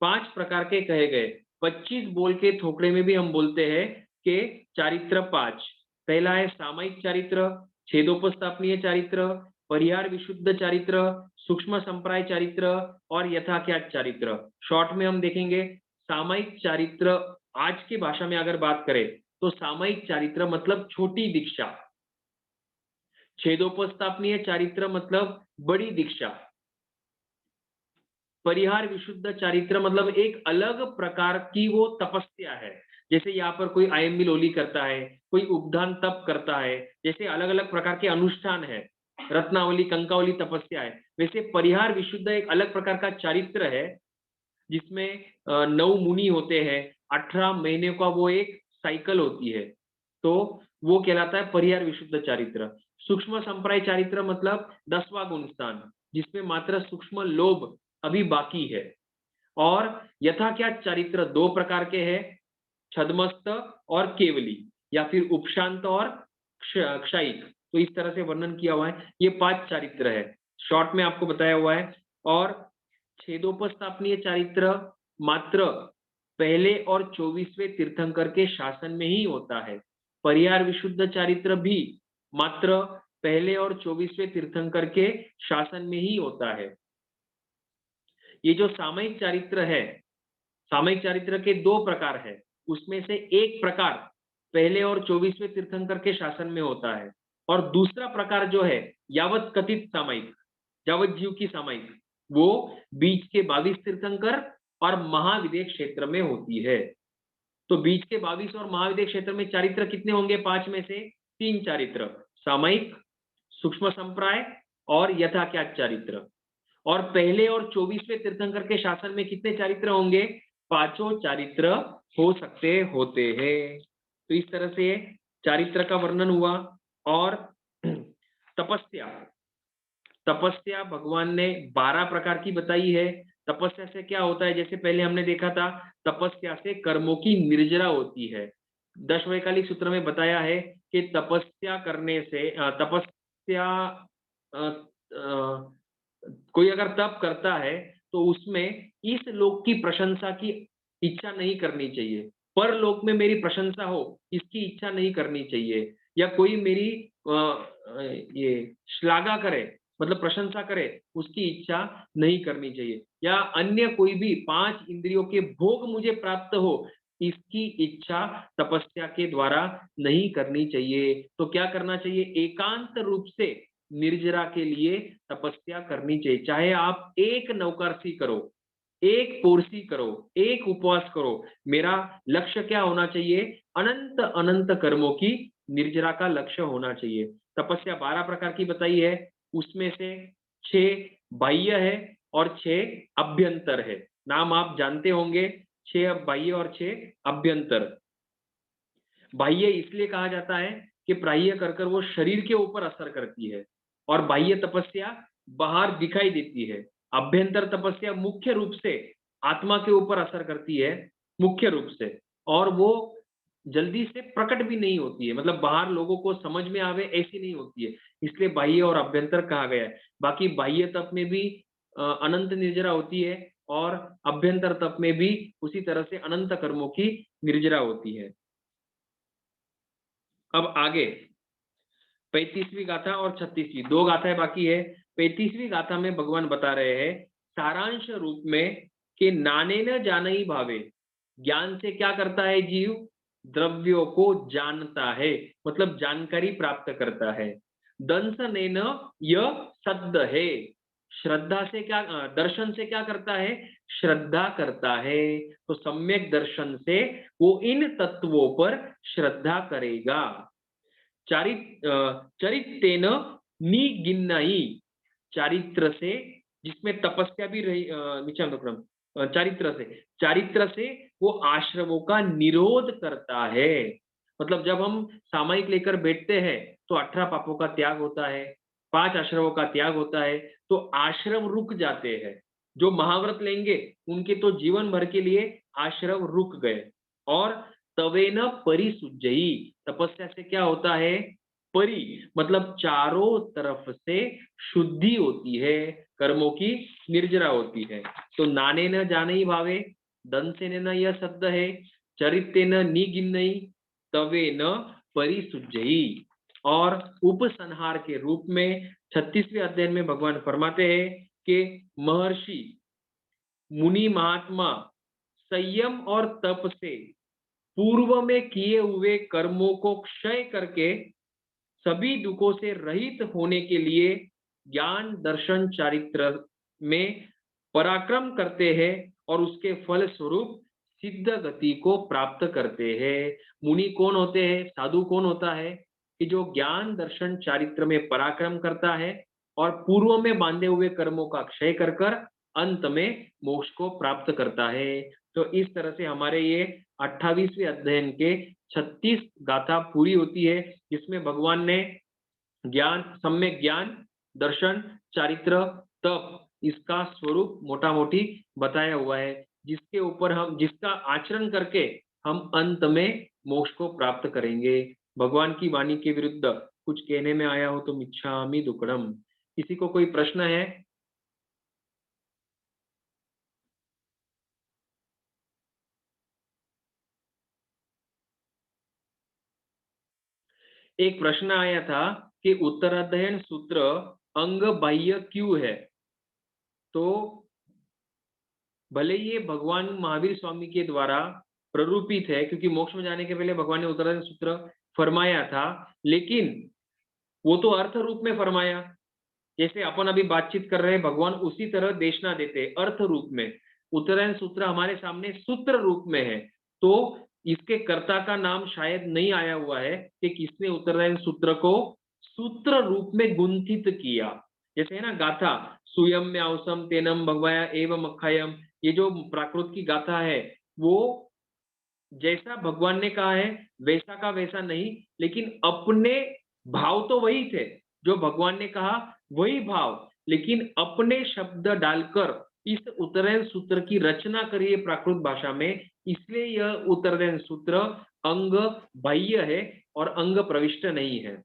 5 प्रकार के कहे गए। 25 बोल के थोकड़े में भी हम बोलते हैं कि चारित्र 5। पहला है सामायिक चारित्र, छेदोपस्थापनीय चारित्र, परिहार विशुद्ध चारित्र, सूक्ष्म संप्राय चारित्र और यथाख्यात चारित्र। शॉर्ट में हम देखेंगे सामायिक चारित्र। आज की भाषा में अगर बात करें तो सामायिक चारित्र मतलब छोटी दीक्षा, छेदोपस्थापनीय चारित्र मतलब बड़ी दीक्षा, परिहार विशुद्ध चारित्र मतलब एक अलग प्रकार की वो तपस्या है। जैसे यहाँ पर कोई आयम्बी लोली करता है, कोई उपदान तप करता है, जैसे अलग अलग प्रकार के अनुष्ठान है, रत्नावली कंकावली तपस्या है, वैसे परिहार विशुद्ध एक अलग प्रकार का चारित्र है जिसमें 9 मुनि होते हैं, 18 महीने का वो एक साइकिल होती है, तो वो कहलाता है परिहार विशुद्ध चारित्र। सूक्ष्म संप्राय चारित्र मतलब 10वां गुण स्थान, जिसमें मात्र सूक्ष्म लोभ अभी बाकी है। और यथाख्यात चारित्र 2 प्रकार के हैं, छद्मस्त और केवली, या फिर उपशांत और क्षयिक। तो इस तरह से वर्णन किया हुआ है। ये 5 चारित्र है, शॉर्ट में आपको बताया हुआ है। और छेदोपस्थापनीय चारित्र मात्र पहले और 24वें तीर्थंकर के शासन में ही होता है। परिहार विशुद्ध चारित्र भी मात्र पहले और 24वें तीर्थंकर के शासन में ही होता है। ये जो सामयिक चारित्र है, सामयिक चारित्र के 2 प्रकार है, उसमें से एक प्रकार पहले और 24वें तीर्थंकर के शासन में होता है, और दूसरा प्रकार जो है यावत कथित सामयिक, यावत जीव की सामयिक, वो बीच के 22 तीर्थंकर और महाविदेह क्षेत्र में होती है। तो बीच के 22 और महाविदेह क्षेत्र में चारित्र कितने होंगे? 5 में से 3 चारित्र, सामयिक, सूक्ष्म संप्राय और यथाख्यात चारित्र। और पहले और 24वें तीर्थंकर के शासन में कितने चारित्र होंगे? 5 चारित्र हो सकते होते हैं। तो इस तरह से चारित्र का वर्णन हुआ। और तपस्या, तपस्या भगवान ने 12 प्रकार की बताई है। तपस्या से क्या होता है? जैसे पहले हमने देखा था, तपस्या से कर्मों की निर्जरा होती है। दशवैकालिक सूत्र में बताया है कि तपस्या करने से तपस्या कोई अगर तप करता है तो उसमें इस लोक की प्रशंसा की इच्छा नहीं करनी चाहिए, परलोक में मेरी प्रशंसा हो इसकी इच्छा नहीं करनी चाहिए, या कोई मेरी ये श्लाघा करे मतलब प्रशंसा करे उसकी इच्छा नहीं करनी चाहिए, या अन्य कोई भी 5 इंद्रियों के भोग मुझे प्राप्त हो इसकी इच्छा तपस्या के द्वारा नहीं करनी चाहिए। तो क्या करना चाहिए? एकांत रूप से निर्जरा के लिए तपस्या करनी चाहिए। चाहे आप एक नवकार्सी करो, एक पोरसी करो, एक उपवास करो, मेरा लक्ष्य क्या होना चाहिए? अनंत अनंत कर्मों की निर्जरा का लक्ष्य होना चाहिए। तपस्या 12 प्रकार की बताई है, उसमें से 6 बाह्य है और 6 अभ्यंतर है। नाम आप जानते होंगे, 6 बाह्य और 6 अभ्यंतर। बाह्य इसलिए कहा जाता है कि प्राह्य कर कर वो शरीर के ऊपर असर करती है, और बाह्य तपस्या बाहर दिखाई देती है। अभ्यंतर तपस्या मुख्य रूप से आत्मा के ऊपर असर करती है, मुख्य रूप से, और वो जल्दी से प्रकट भी नहीं होती है, मतलब बाहर लोगों को समझ में आवे ऐसी नहीं होती है, इसलिए बाह्य और अभ्यंतर कहा गया है। बाकी बाह्य तप में भी अनंत निर्जरा होती है, और अभ्यंतर तप में भी उसी तरह से अनंत कर्मों की निर्जरा होती है। अब आगे 35वीं गाथा और 36वीं, 2 गाथाएं बाकी है। 35वीं गाथा में भगवान बता रहे हैं सारांश रूप में कि नाने न जानई भावे, ज्ञान से क्या करता है जीव, द्रव्यों को जानता है, मतलब जानकारी प्राप्त करता है। दंसनेन यह सद्द है, श्रद्धा से क्या, दर्शन से क्या करता है, श्रद्धा करता है। तो सम्यक दर्शन से वो इन तत्वों पर श्रद्धा करेगा। चरित्रेन निगिन्नहि, चारित्र से, जिसमें तपस्या भी रही, नीचे क्रम, चारित्र से वो आश्रमों का निरोध करता है। मतलब जब हम सामायिक लेकर बैठते हैं तो 18 पापों का त्याग होता है, 5 आश्रमों का त्याग होता है, तो आश्रम रुक जाते हैं। जो महाव्रत लेंगे उनके तो जीवन भर के लिए आश्रम रुक गए। और तवेन परिसुज्जयी, तपस्या से क्या होता है, परि मतलब चारों तरफ से शुद्धि होती है, कर्मों की निर्जरा होती है। तो नाने न जाने भावे, दन से न यह शब्द है, चरित्रे न निगिन्नई, तवे न परिसुज्जयी। और उपसंहार के रूप में 36वें अध्याय में भगवान फरमाते हैं कि महर्षि मुनि महात्मा संयम और तप से पूर्व में किए हुए कर्मों को क्षय करके सभी दुखों से रहित होने के लिए ज्ञान दर्शन चारित्र में पराक्रम करते हैं और उसके फल स्वरूप सिद्ध गति को प्राप्त करते हैं। मुनि कौन होते हैं, साधु कौन होता है कि जो ज्ञान दर्शन चारित्र में पराक्रम करता है और पूर्व में बांधे हुए कर्मों का क्षय कर कर अंत में मोक्ष को प्राप्त करता है। तो इस तरह से हमारे ये 28वें अध्ययन के 36 गाथा पूरी होती है, जिसमें भगवान ने ज्ञान, सम्यक ज्ञान, दर्शन, चारित्र, तप, इसका स्वरूप मोटा मोटी बताया हुआ है, जिसके ऊपर हम, जिसका आचरण करके हम अंत में मोक्ष को प्राप्त करेंगे। भगवान की वाणी के विरुद्ध कुछ कहने में आया हो तो मिच्छामि दुक्कडम। किसी को कोई प्रश्न है? एक प्रश्न आया था कि उत्तराध्ययन सूत्र अंग बाह्य क्यों है। तो भले ये भगवान महावीर स्वामी के द्वारा प्ररूपित है, क्योंकि मोक्ष में जाने के पहले भगवान ने उत्तराध्ययन सूत्र फरमाया था, लेकिन वो तो अर्थ रूप में फरमाया। जैसे अपन अभी बातचीत कर रहे हैं, भगवान उसी तरह देशना देते अर्थ रूप में। उत्तरायण सूत्र हमारे सामने सूत्र रूप में है, तो इसके कर्ता का नाम शायद नहीं आया हुआ है कि किसने उत्तरायण सूत्र को सूत्र रूप में गुंथित किया। जैसे है ना गाथा, सुयम्यावसम तेनम भगवाया एवं अक्षयम, ये जो प्राकृत की गाथा है वो जैसा भगवान ने कहा है वैसा का वैसा नहीं, लेकिन अपने भाव तो वही थे जो भगवान ने कहा, वही भाव, लेकिन अपने शब्द डालकर इस उत्तरायण सूत्र की रचना करी है प्राकृत भाषा में। इसलिए यह उत्तरायण सूत्र अंग बाह्य है और अंग प्रविष्ट नहीं है।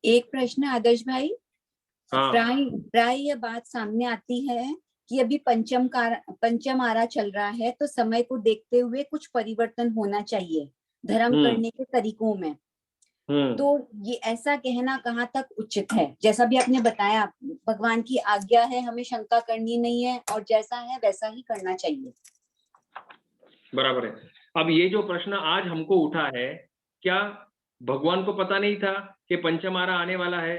एक प्रश्न आदर्श भाई, हाँ। प्राय यह बात सामने आती है कि अभी पंचम आरा चल रहा है, तो समय को देखते हुए कुछ परिवर्तन होना चाहिए धर्म करने के तरीकों में। तो ये ऐसा कहना कहाँ तक उचित है? जैसा भी आपने बताया, भगवान की आज्ञा है, हमें शंका करनी नहीं है और जैसा है वैसा ही करना चाहिए। बराबर है। अब ये जो प्रश्न आज हमको उठा है, क्या भगवान को पता नहीं था कि पंचमारा आने वाला है?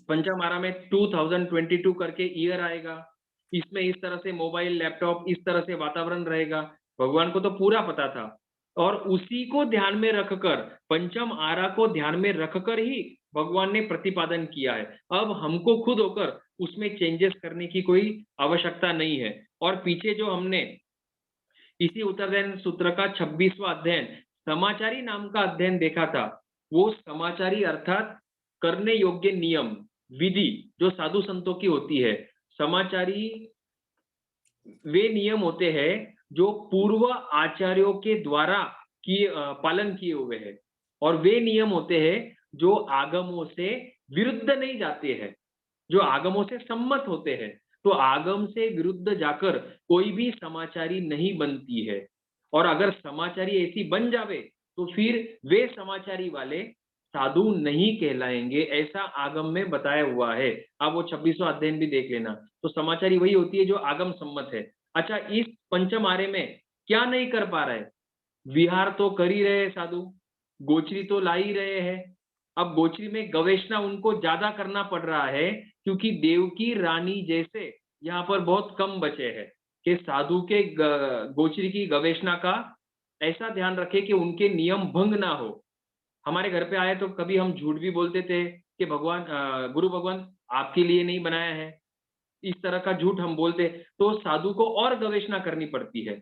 पंचमारा में 2022 करके ईयर आएगा, इसमें इस तरह से मोबाइल लैपटॉप, इस तरह से वातावरण रहेगा। भगवान को तो पूरा पता था और उसी को ध्यान में रखकर, पंचम आरा को ध्यान में रखकर ही भगवान ने प्रतिपादन किया है। अब हमको खुद होकर उसमें चेंजेस करने की कोई आवश्यकता नहीं है। और पीछे जो हमने इसी उत्तरायण सूत्र का 26वां अध्ययन समाचारी नाम का अध्ययन देखा था, वो समाचारी अर्थात करने योग्य नियम विधि जो साधु संतों की होती है। समाचारी वे नियम होते हैं जो पूर्व आचार्यों के द्वारा किए पालन किए हुए हैं, और वे नियम होते हैं जो आगमों से विरुद्ध नहीं जाते हैं, जो आगमों से सम्मत होते हैं। तो आगम से विरुद्ध जाकर कोई भी समाचारी नहीं बनती है, और अगर समाचारी ऐसी बन जावे तो फिर वे समाचारी वाले साधु नहीं कहलाएंगे, ऐसा आगम में बताया हुआ है। आप वो 26वां अध्ययन भी देख लेना। तो समाचारी वही होती है जो आगम सम्मत है। अच्छा, इस पंचम आर्य में क्या नहीं कर पा रहा है? विहार तो कर ही रहे हैं साधु, गोचरी तो ला ही रहे हैं। अब गोचरी में गवेषणा उनको ज्यादा करना पड़ रहा है, क्योंकि देवकी रानी जैसे यहाँ पर बहुत कम बचे हैं कि साधु के गोचरी की गवेषणा का ऐसा ध्यान रखे कि उनके नियम भंग ना हो। हमारे घर पे आए तो कभी हम झूठ भी बोलते थे कि भगवान गुरु भगवान आपके लिए नहीं बनाया है, इस तरह का झूठ हम बोलते। तो साधु को और गवेषणा करनी पड़ती है,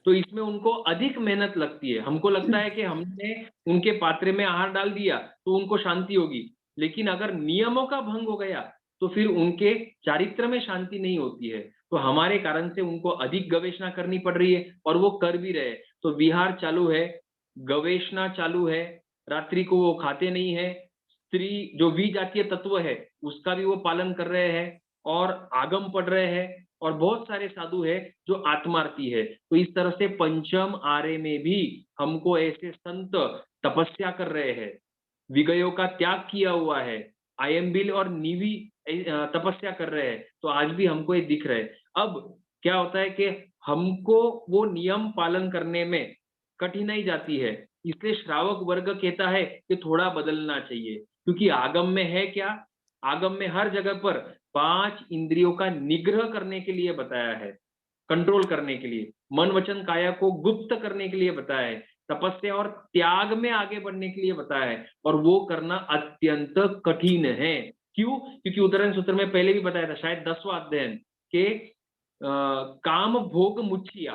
तो इसमें उनको अधिक मेहनत लगती है। हमको लगता है कि हमने उनके पात्रे में आहार डाल दिया तो उनको शांति होगी, लेकिन अगर नियमों का भंग हो गया तो फिर उनके चारित्र में शांति नहीं होती है। तो हमारे कारण से उनको अधिक गवेषणा करनी पड़ रही है, और वो कर भी रहे। तो विहार चालू है, गवेषणा चालू है, रात्रि को वो खाते नहीं है, स्त्री जो विजातीय तत्व है उसका भी वो पालन कर रहे हैं, और आगम पढ़ रहे हैं, और बहुत सारे साधु है जो आत्मार्थी है। तो इस तरह से पंचम आर्य में भी हमको ऐसे संत तपस्या कर रहे हैं, विगयों का त्याग किया हुआ है, आयम्बिल और निवि तपस्या कर रहे हैं। तो आज भी हमको ये दिख रहा है। अब क्या होता है कि हमको वो नियम पालन करने में कठिनाई जाती है, इसलिए श्रावक वर्ग कहता है कि थोड़ा बदलना चाहिए, क्योंकि आगम में है क्या? आगम में हर जगह पर 5 इंद्रियों का निग्रह करने के लिए बताया है, कंट्रोल करने के लिए, मन वचन काया को गुप्त करने के लिए बताया है, तपस्या और त्याग में आगे बढ़ने के लिए बताया है, और वो करना अत्यंत कठिन है। क्यों? क्योंकि उदाहरण सूत्र में पहले भी बताया था, शायद 10वां अध्ययन के काम भोग मुच्छिया,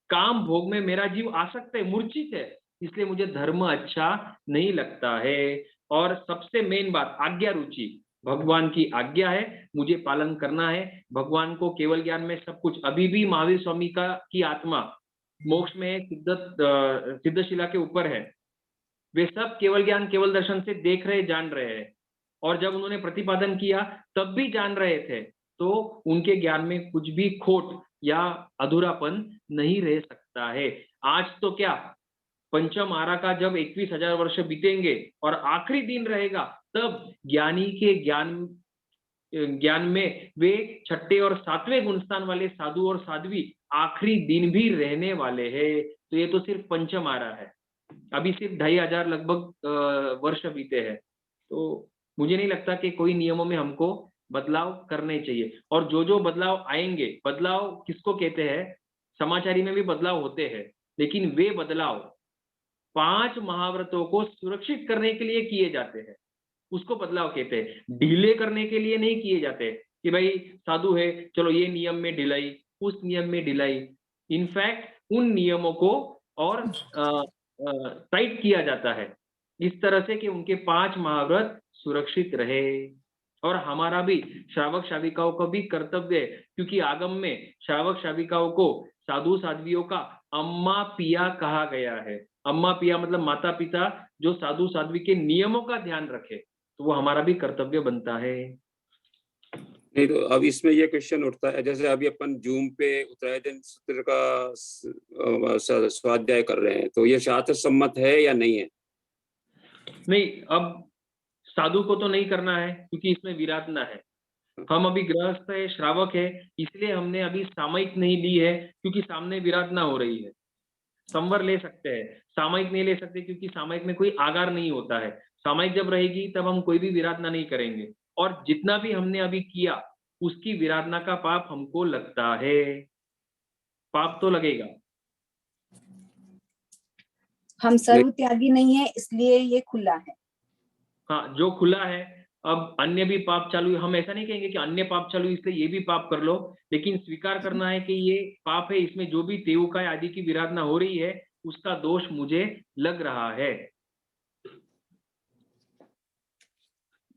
काम भोग में मेरा जीव आसक्त है, मूर्छित है, इसलिए मुझे धर्म अच्छा नहीं लगता है। और सबसे मेन बात, आज्ञा रुचि, भगवान की आज्ञा है, मुझे पालन करना है। भगवान को केवल ज्ञान में सब कुछ, अभी भी महावीर स्वामी का की आत्मा मोक्ष में सिद्धशिला के ऊपर है, वे सब केवल ज्ञान केवल दर्शन से देख रहे, जान रहे हैं, और जब उन्होंने प्रतिपादन किया तब भी जान रहे थे। तो उनके ज्ञान में कुछ भी खोट या अधूरापन नहीं रह सकता है। आज तो क्या, पंचम आरा का जब 21,000 वर्ष बीतेंगे और आखिरी दिन रहेगा, तब ज्ञानी के ज्ञान में वे छठे और सातवें गुणस्थान वाले साधु और साध्वी आखिरी दिन भी रहने वाले हैं। तो ये तो सिर्फ पंचम आरा है, अभी सिर्फ 2,500 लगभग वर्ष बीते हैं। तो मुझे नहीं लगता कि कोई नियमों में हमको बदलाव करने चाहिए। और जो बदलाव आएंगे, बदलाव किसको कहते हैं? समाचारी में भी बदलाव होते हैं, लेकिन वे बदलाव 5 महाव्रतों को सुरक्षित करने के लिए किए जाते हैं, उसको बदलाव कहते हैं। ढीले करने के लिए नहीं किए जाते कि भाई साधु है चलो ये नियम में ढिलाई, उस नियम में ढिलाई। इनफैक्ट उन नियमों को और टाइट किया जाता है इस तरह से कि उनके 5 महाव्रत सुरक्षित रहे। और हमारा भी श्रावक श्राविकाओं का भी कर्तव्य है, क्योंकि आगम में श्रावक श्राविकाओं को साधु साध्वियों का अम्मा पिया कहा गया है। अम्मा पिया मतलब माता पिता, जो साधु साध्वी के नियमों का ध्यान रखे, तो वो हमारा भी कर्तव्य बनता है। नहीं तो अब इसमें ये क्वेश्चन उठता है, जैसे अभी अपन जूम पे उत्तरायण सूत्र का स्वाध्याय कर रहे हैं, तो ये शास्त्र सम्मत है या नहीं है? नहीं, अब साधु को तो नहीं करना है क्योंकि इसमें विराधना है। हम अभी गृहस्थ है, श्रावक है, इसलिए हमने अभी सामयिक नहीं ली है, क्योंकि सामने विराधना हो रही है। संवर ले सकते हैं, सामयिक नहीं ले सकते, क्योंकि सामयिक में कोई आगार नहीं होता है। सामयिक जब रहेगी तब हम कोई भी विराधना नहीं करेंगे, और जितना भी हमने अभी किया उसकी विराधना का पाप हमको लगता है, पाप तो लगेगा। हम सर्व त्यागी नहीं है, इसलिए ये खुला है। हाँ, जो खुला है। अब अन्य भी पाप चालू, हम ऐसा नहीं कहेंगे कि अन्य पाप चालू इसलिए ये भी पाप कर लो, लेकिन स्वीकार करना है कि ये पाप है, इसमें जो भी तेवुकाय आदि की विराधना हो रही है उसका दोष मुझे लग रहा है।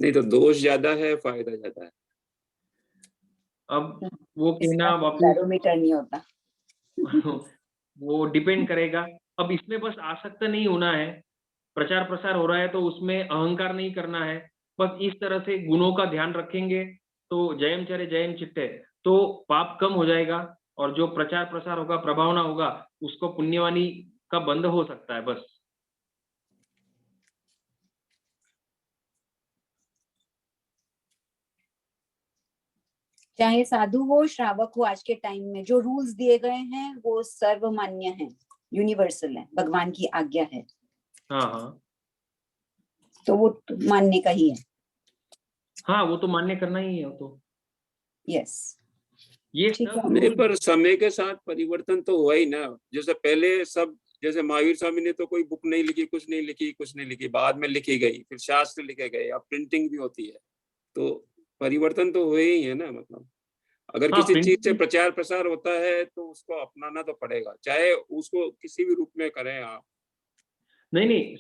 नहीं तो दोष ज्यादा है, फायदा ज्यादा है। अब वो कहना वापस बैरोमीटर नहीं होता। वो डिपेंड करेगा। अब इसमें बस आसक्त नहीं होना है, प्रचार प्रसार हो रहा है तो उसमें अहंकार नहीं करना है, बस इस तरह से गुणों का ध्यान रखेंगे तो जयम चरे जयम चिट्टे, तो पाप कम हो जाएगा और जो प्रचार प्रसार होगा, प्रभावना होगा, उसको पुण्यवानी का बंद हो सकता है बस। चाहे साधु हो श्रावक हो, आज के टाइम में जो रूल्स दिए गए हैं वो सर्वमान्य हैं, यूनिवर्सल है, भगवान की आज्ञा है, हाँ हाँ तो वो मानने का ही है। हाँ, वो तो मान्य करना ही है, वो तो यस, ये ठीक सब है। नहीं, रूल। पर समय के साथ परिवर्तन तो हुआ ही ना। जैसे पहले सब, जैसे महावीर स्वामी ने तो कोई बुक नहीं लिखी, कुछ नहीं लिखी, बाद में लिखी गई, फिर शास्त्र लिखे गए, अब प्रिंटिंग भी होती है, तो परिवर्तन तो हुए ही है ना। मतलब अगर हाँ, किसी चीज से प्रिंटिंग। प्रचार प्रसार होता है तो उसको अपनाना तो पड़ेगा, चाहे उसको किसी भी रूप में करें आप। नहीं नहीं,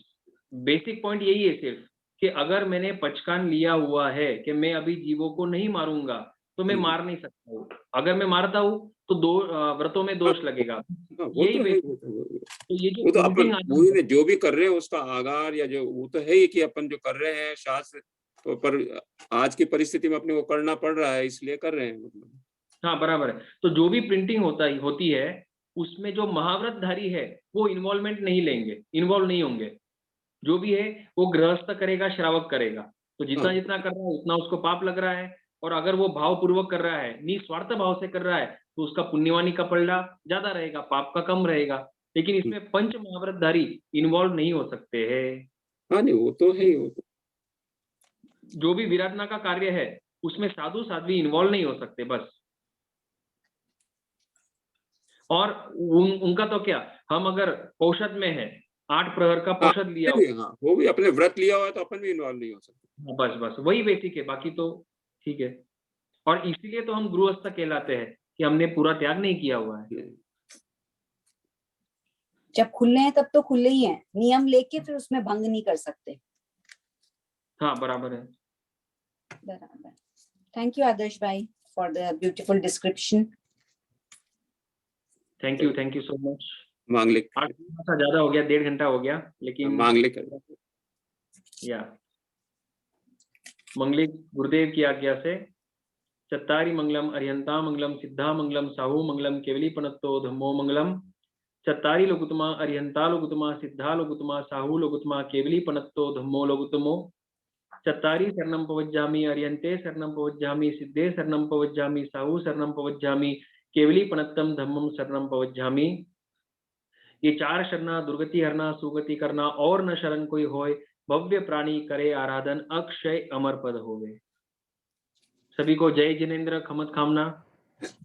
बेसिक पॉइंट यही है सिर्फ कि अगर मैंने पचकान लिया हुआ है कि मैं अभी जीवों को नहीं मारूंगा, तो मैं मार नहीं सकता हूँ। अगर मैं मारता हूँ तो व्रतों में दोष लगेगा। हाँ, वो यही तो है, बेसिक। तो ये जो वो तो अपन प्रिंटिंग वही ने जो भी कर रहे हैं उसका आगार या जो, वो तो है ही कि अपन जो कर रहे हैं शास्त्र, तो पर आज की परिस्थिति में अपने को करना पड़ रहा है, इसलिए कर रहे हैं। मतलब हाँ बराबर है। तो जो भी प्रिंटिंग होती है उसमें जो महाव्रतधारी है वो इन्वॉल्वमेंट नहीं लेंगे, इन्वॉल्व नहीं होंगे। जो भी है वो गृहस्थ करेगा, श्रावक करेगा। तो जितना हाँ, जितना कर रहा है उतना उसको पाप लग रहा है। और अगर वो भाव पूर्वक कर रहा है, निस्वार्थ भाव से कर रहा है, तो उसका पुण्यवानी का पलड़ा ज्यादा रहेगा, पाप का कम रहेगा। लेकिन इसमें पंच महाव्रतधारी इन्वॉल्व नहीं हो सकते हैं। हाँ, नहीं वो तो है ही। वो तो जो भी विराधना का कार्य है उसमें साधु साध्वी इन्वॉल्व नहीं हो सकते बस। और उनका तो क्या, हम अगर औषध में है, 8 प्रहर का हाँ, औषध लिया भी, हाँ, वो भी अपने व्रत लिया हुआ है तो अपन भी इन्वॉल्व नहीं हो सकते। हो, बस बस वही बेसिक है, बाकी तो ठीक है। और इसीलिए तो हम गृहस्थ कहलाते हैं कि हमने पूरा त्याग नहीं किया हुआ है। जब खुले हैं तब तो खुले ही हैं, नियम लेके फिर उसमें भंग नहीं कर सकते। हाँ बराबर है। बराबर। थैंक यू आदर्श भाई for the beautiful description. Thank you so much. मांगलिक, आज थोड़ा सा ज्यादा हो गया, 1.5 घंटा हो गया, लेकिन मांगलिक या मंगलिक गुरुदेव की आज्ञा से चत्तारी मंगलम अरिहंता मंगलम सिद्धा मंगलम साहू मंगलम केवली पनत्तो धम्मो मंगलम चत्तारी लोकुतमा अरिहंता लोकुतमा सिद्धा लोकुतमा साहू लोकुतमा केवली पनत्तो धम्मो लोकुतमो चत्तारी शरणं पवज्जामि अरिहंते शरणं पवज्जामि सिद्धे शरणं पवज्जामि साहू शरणं पवज्जामि केवली पनत्तम धम्मम शरणं पवज्जामि। ये 4 शरणा दुर्गति हरना सुगति करना और न शरण कोई होय, भव्य प्राणी करे आराधन अक्षय अमर पद होवे। सभी को जय जिनेन्द्र, खमत खामना।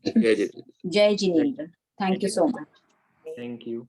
जय जय। जय Jinendra, thank you so much. Thank you.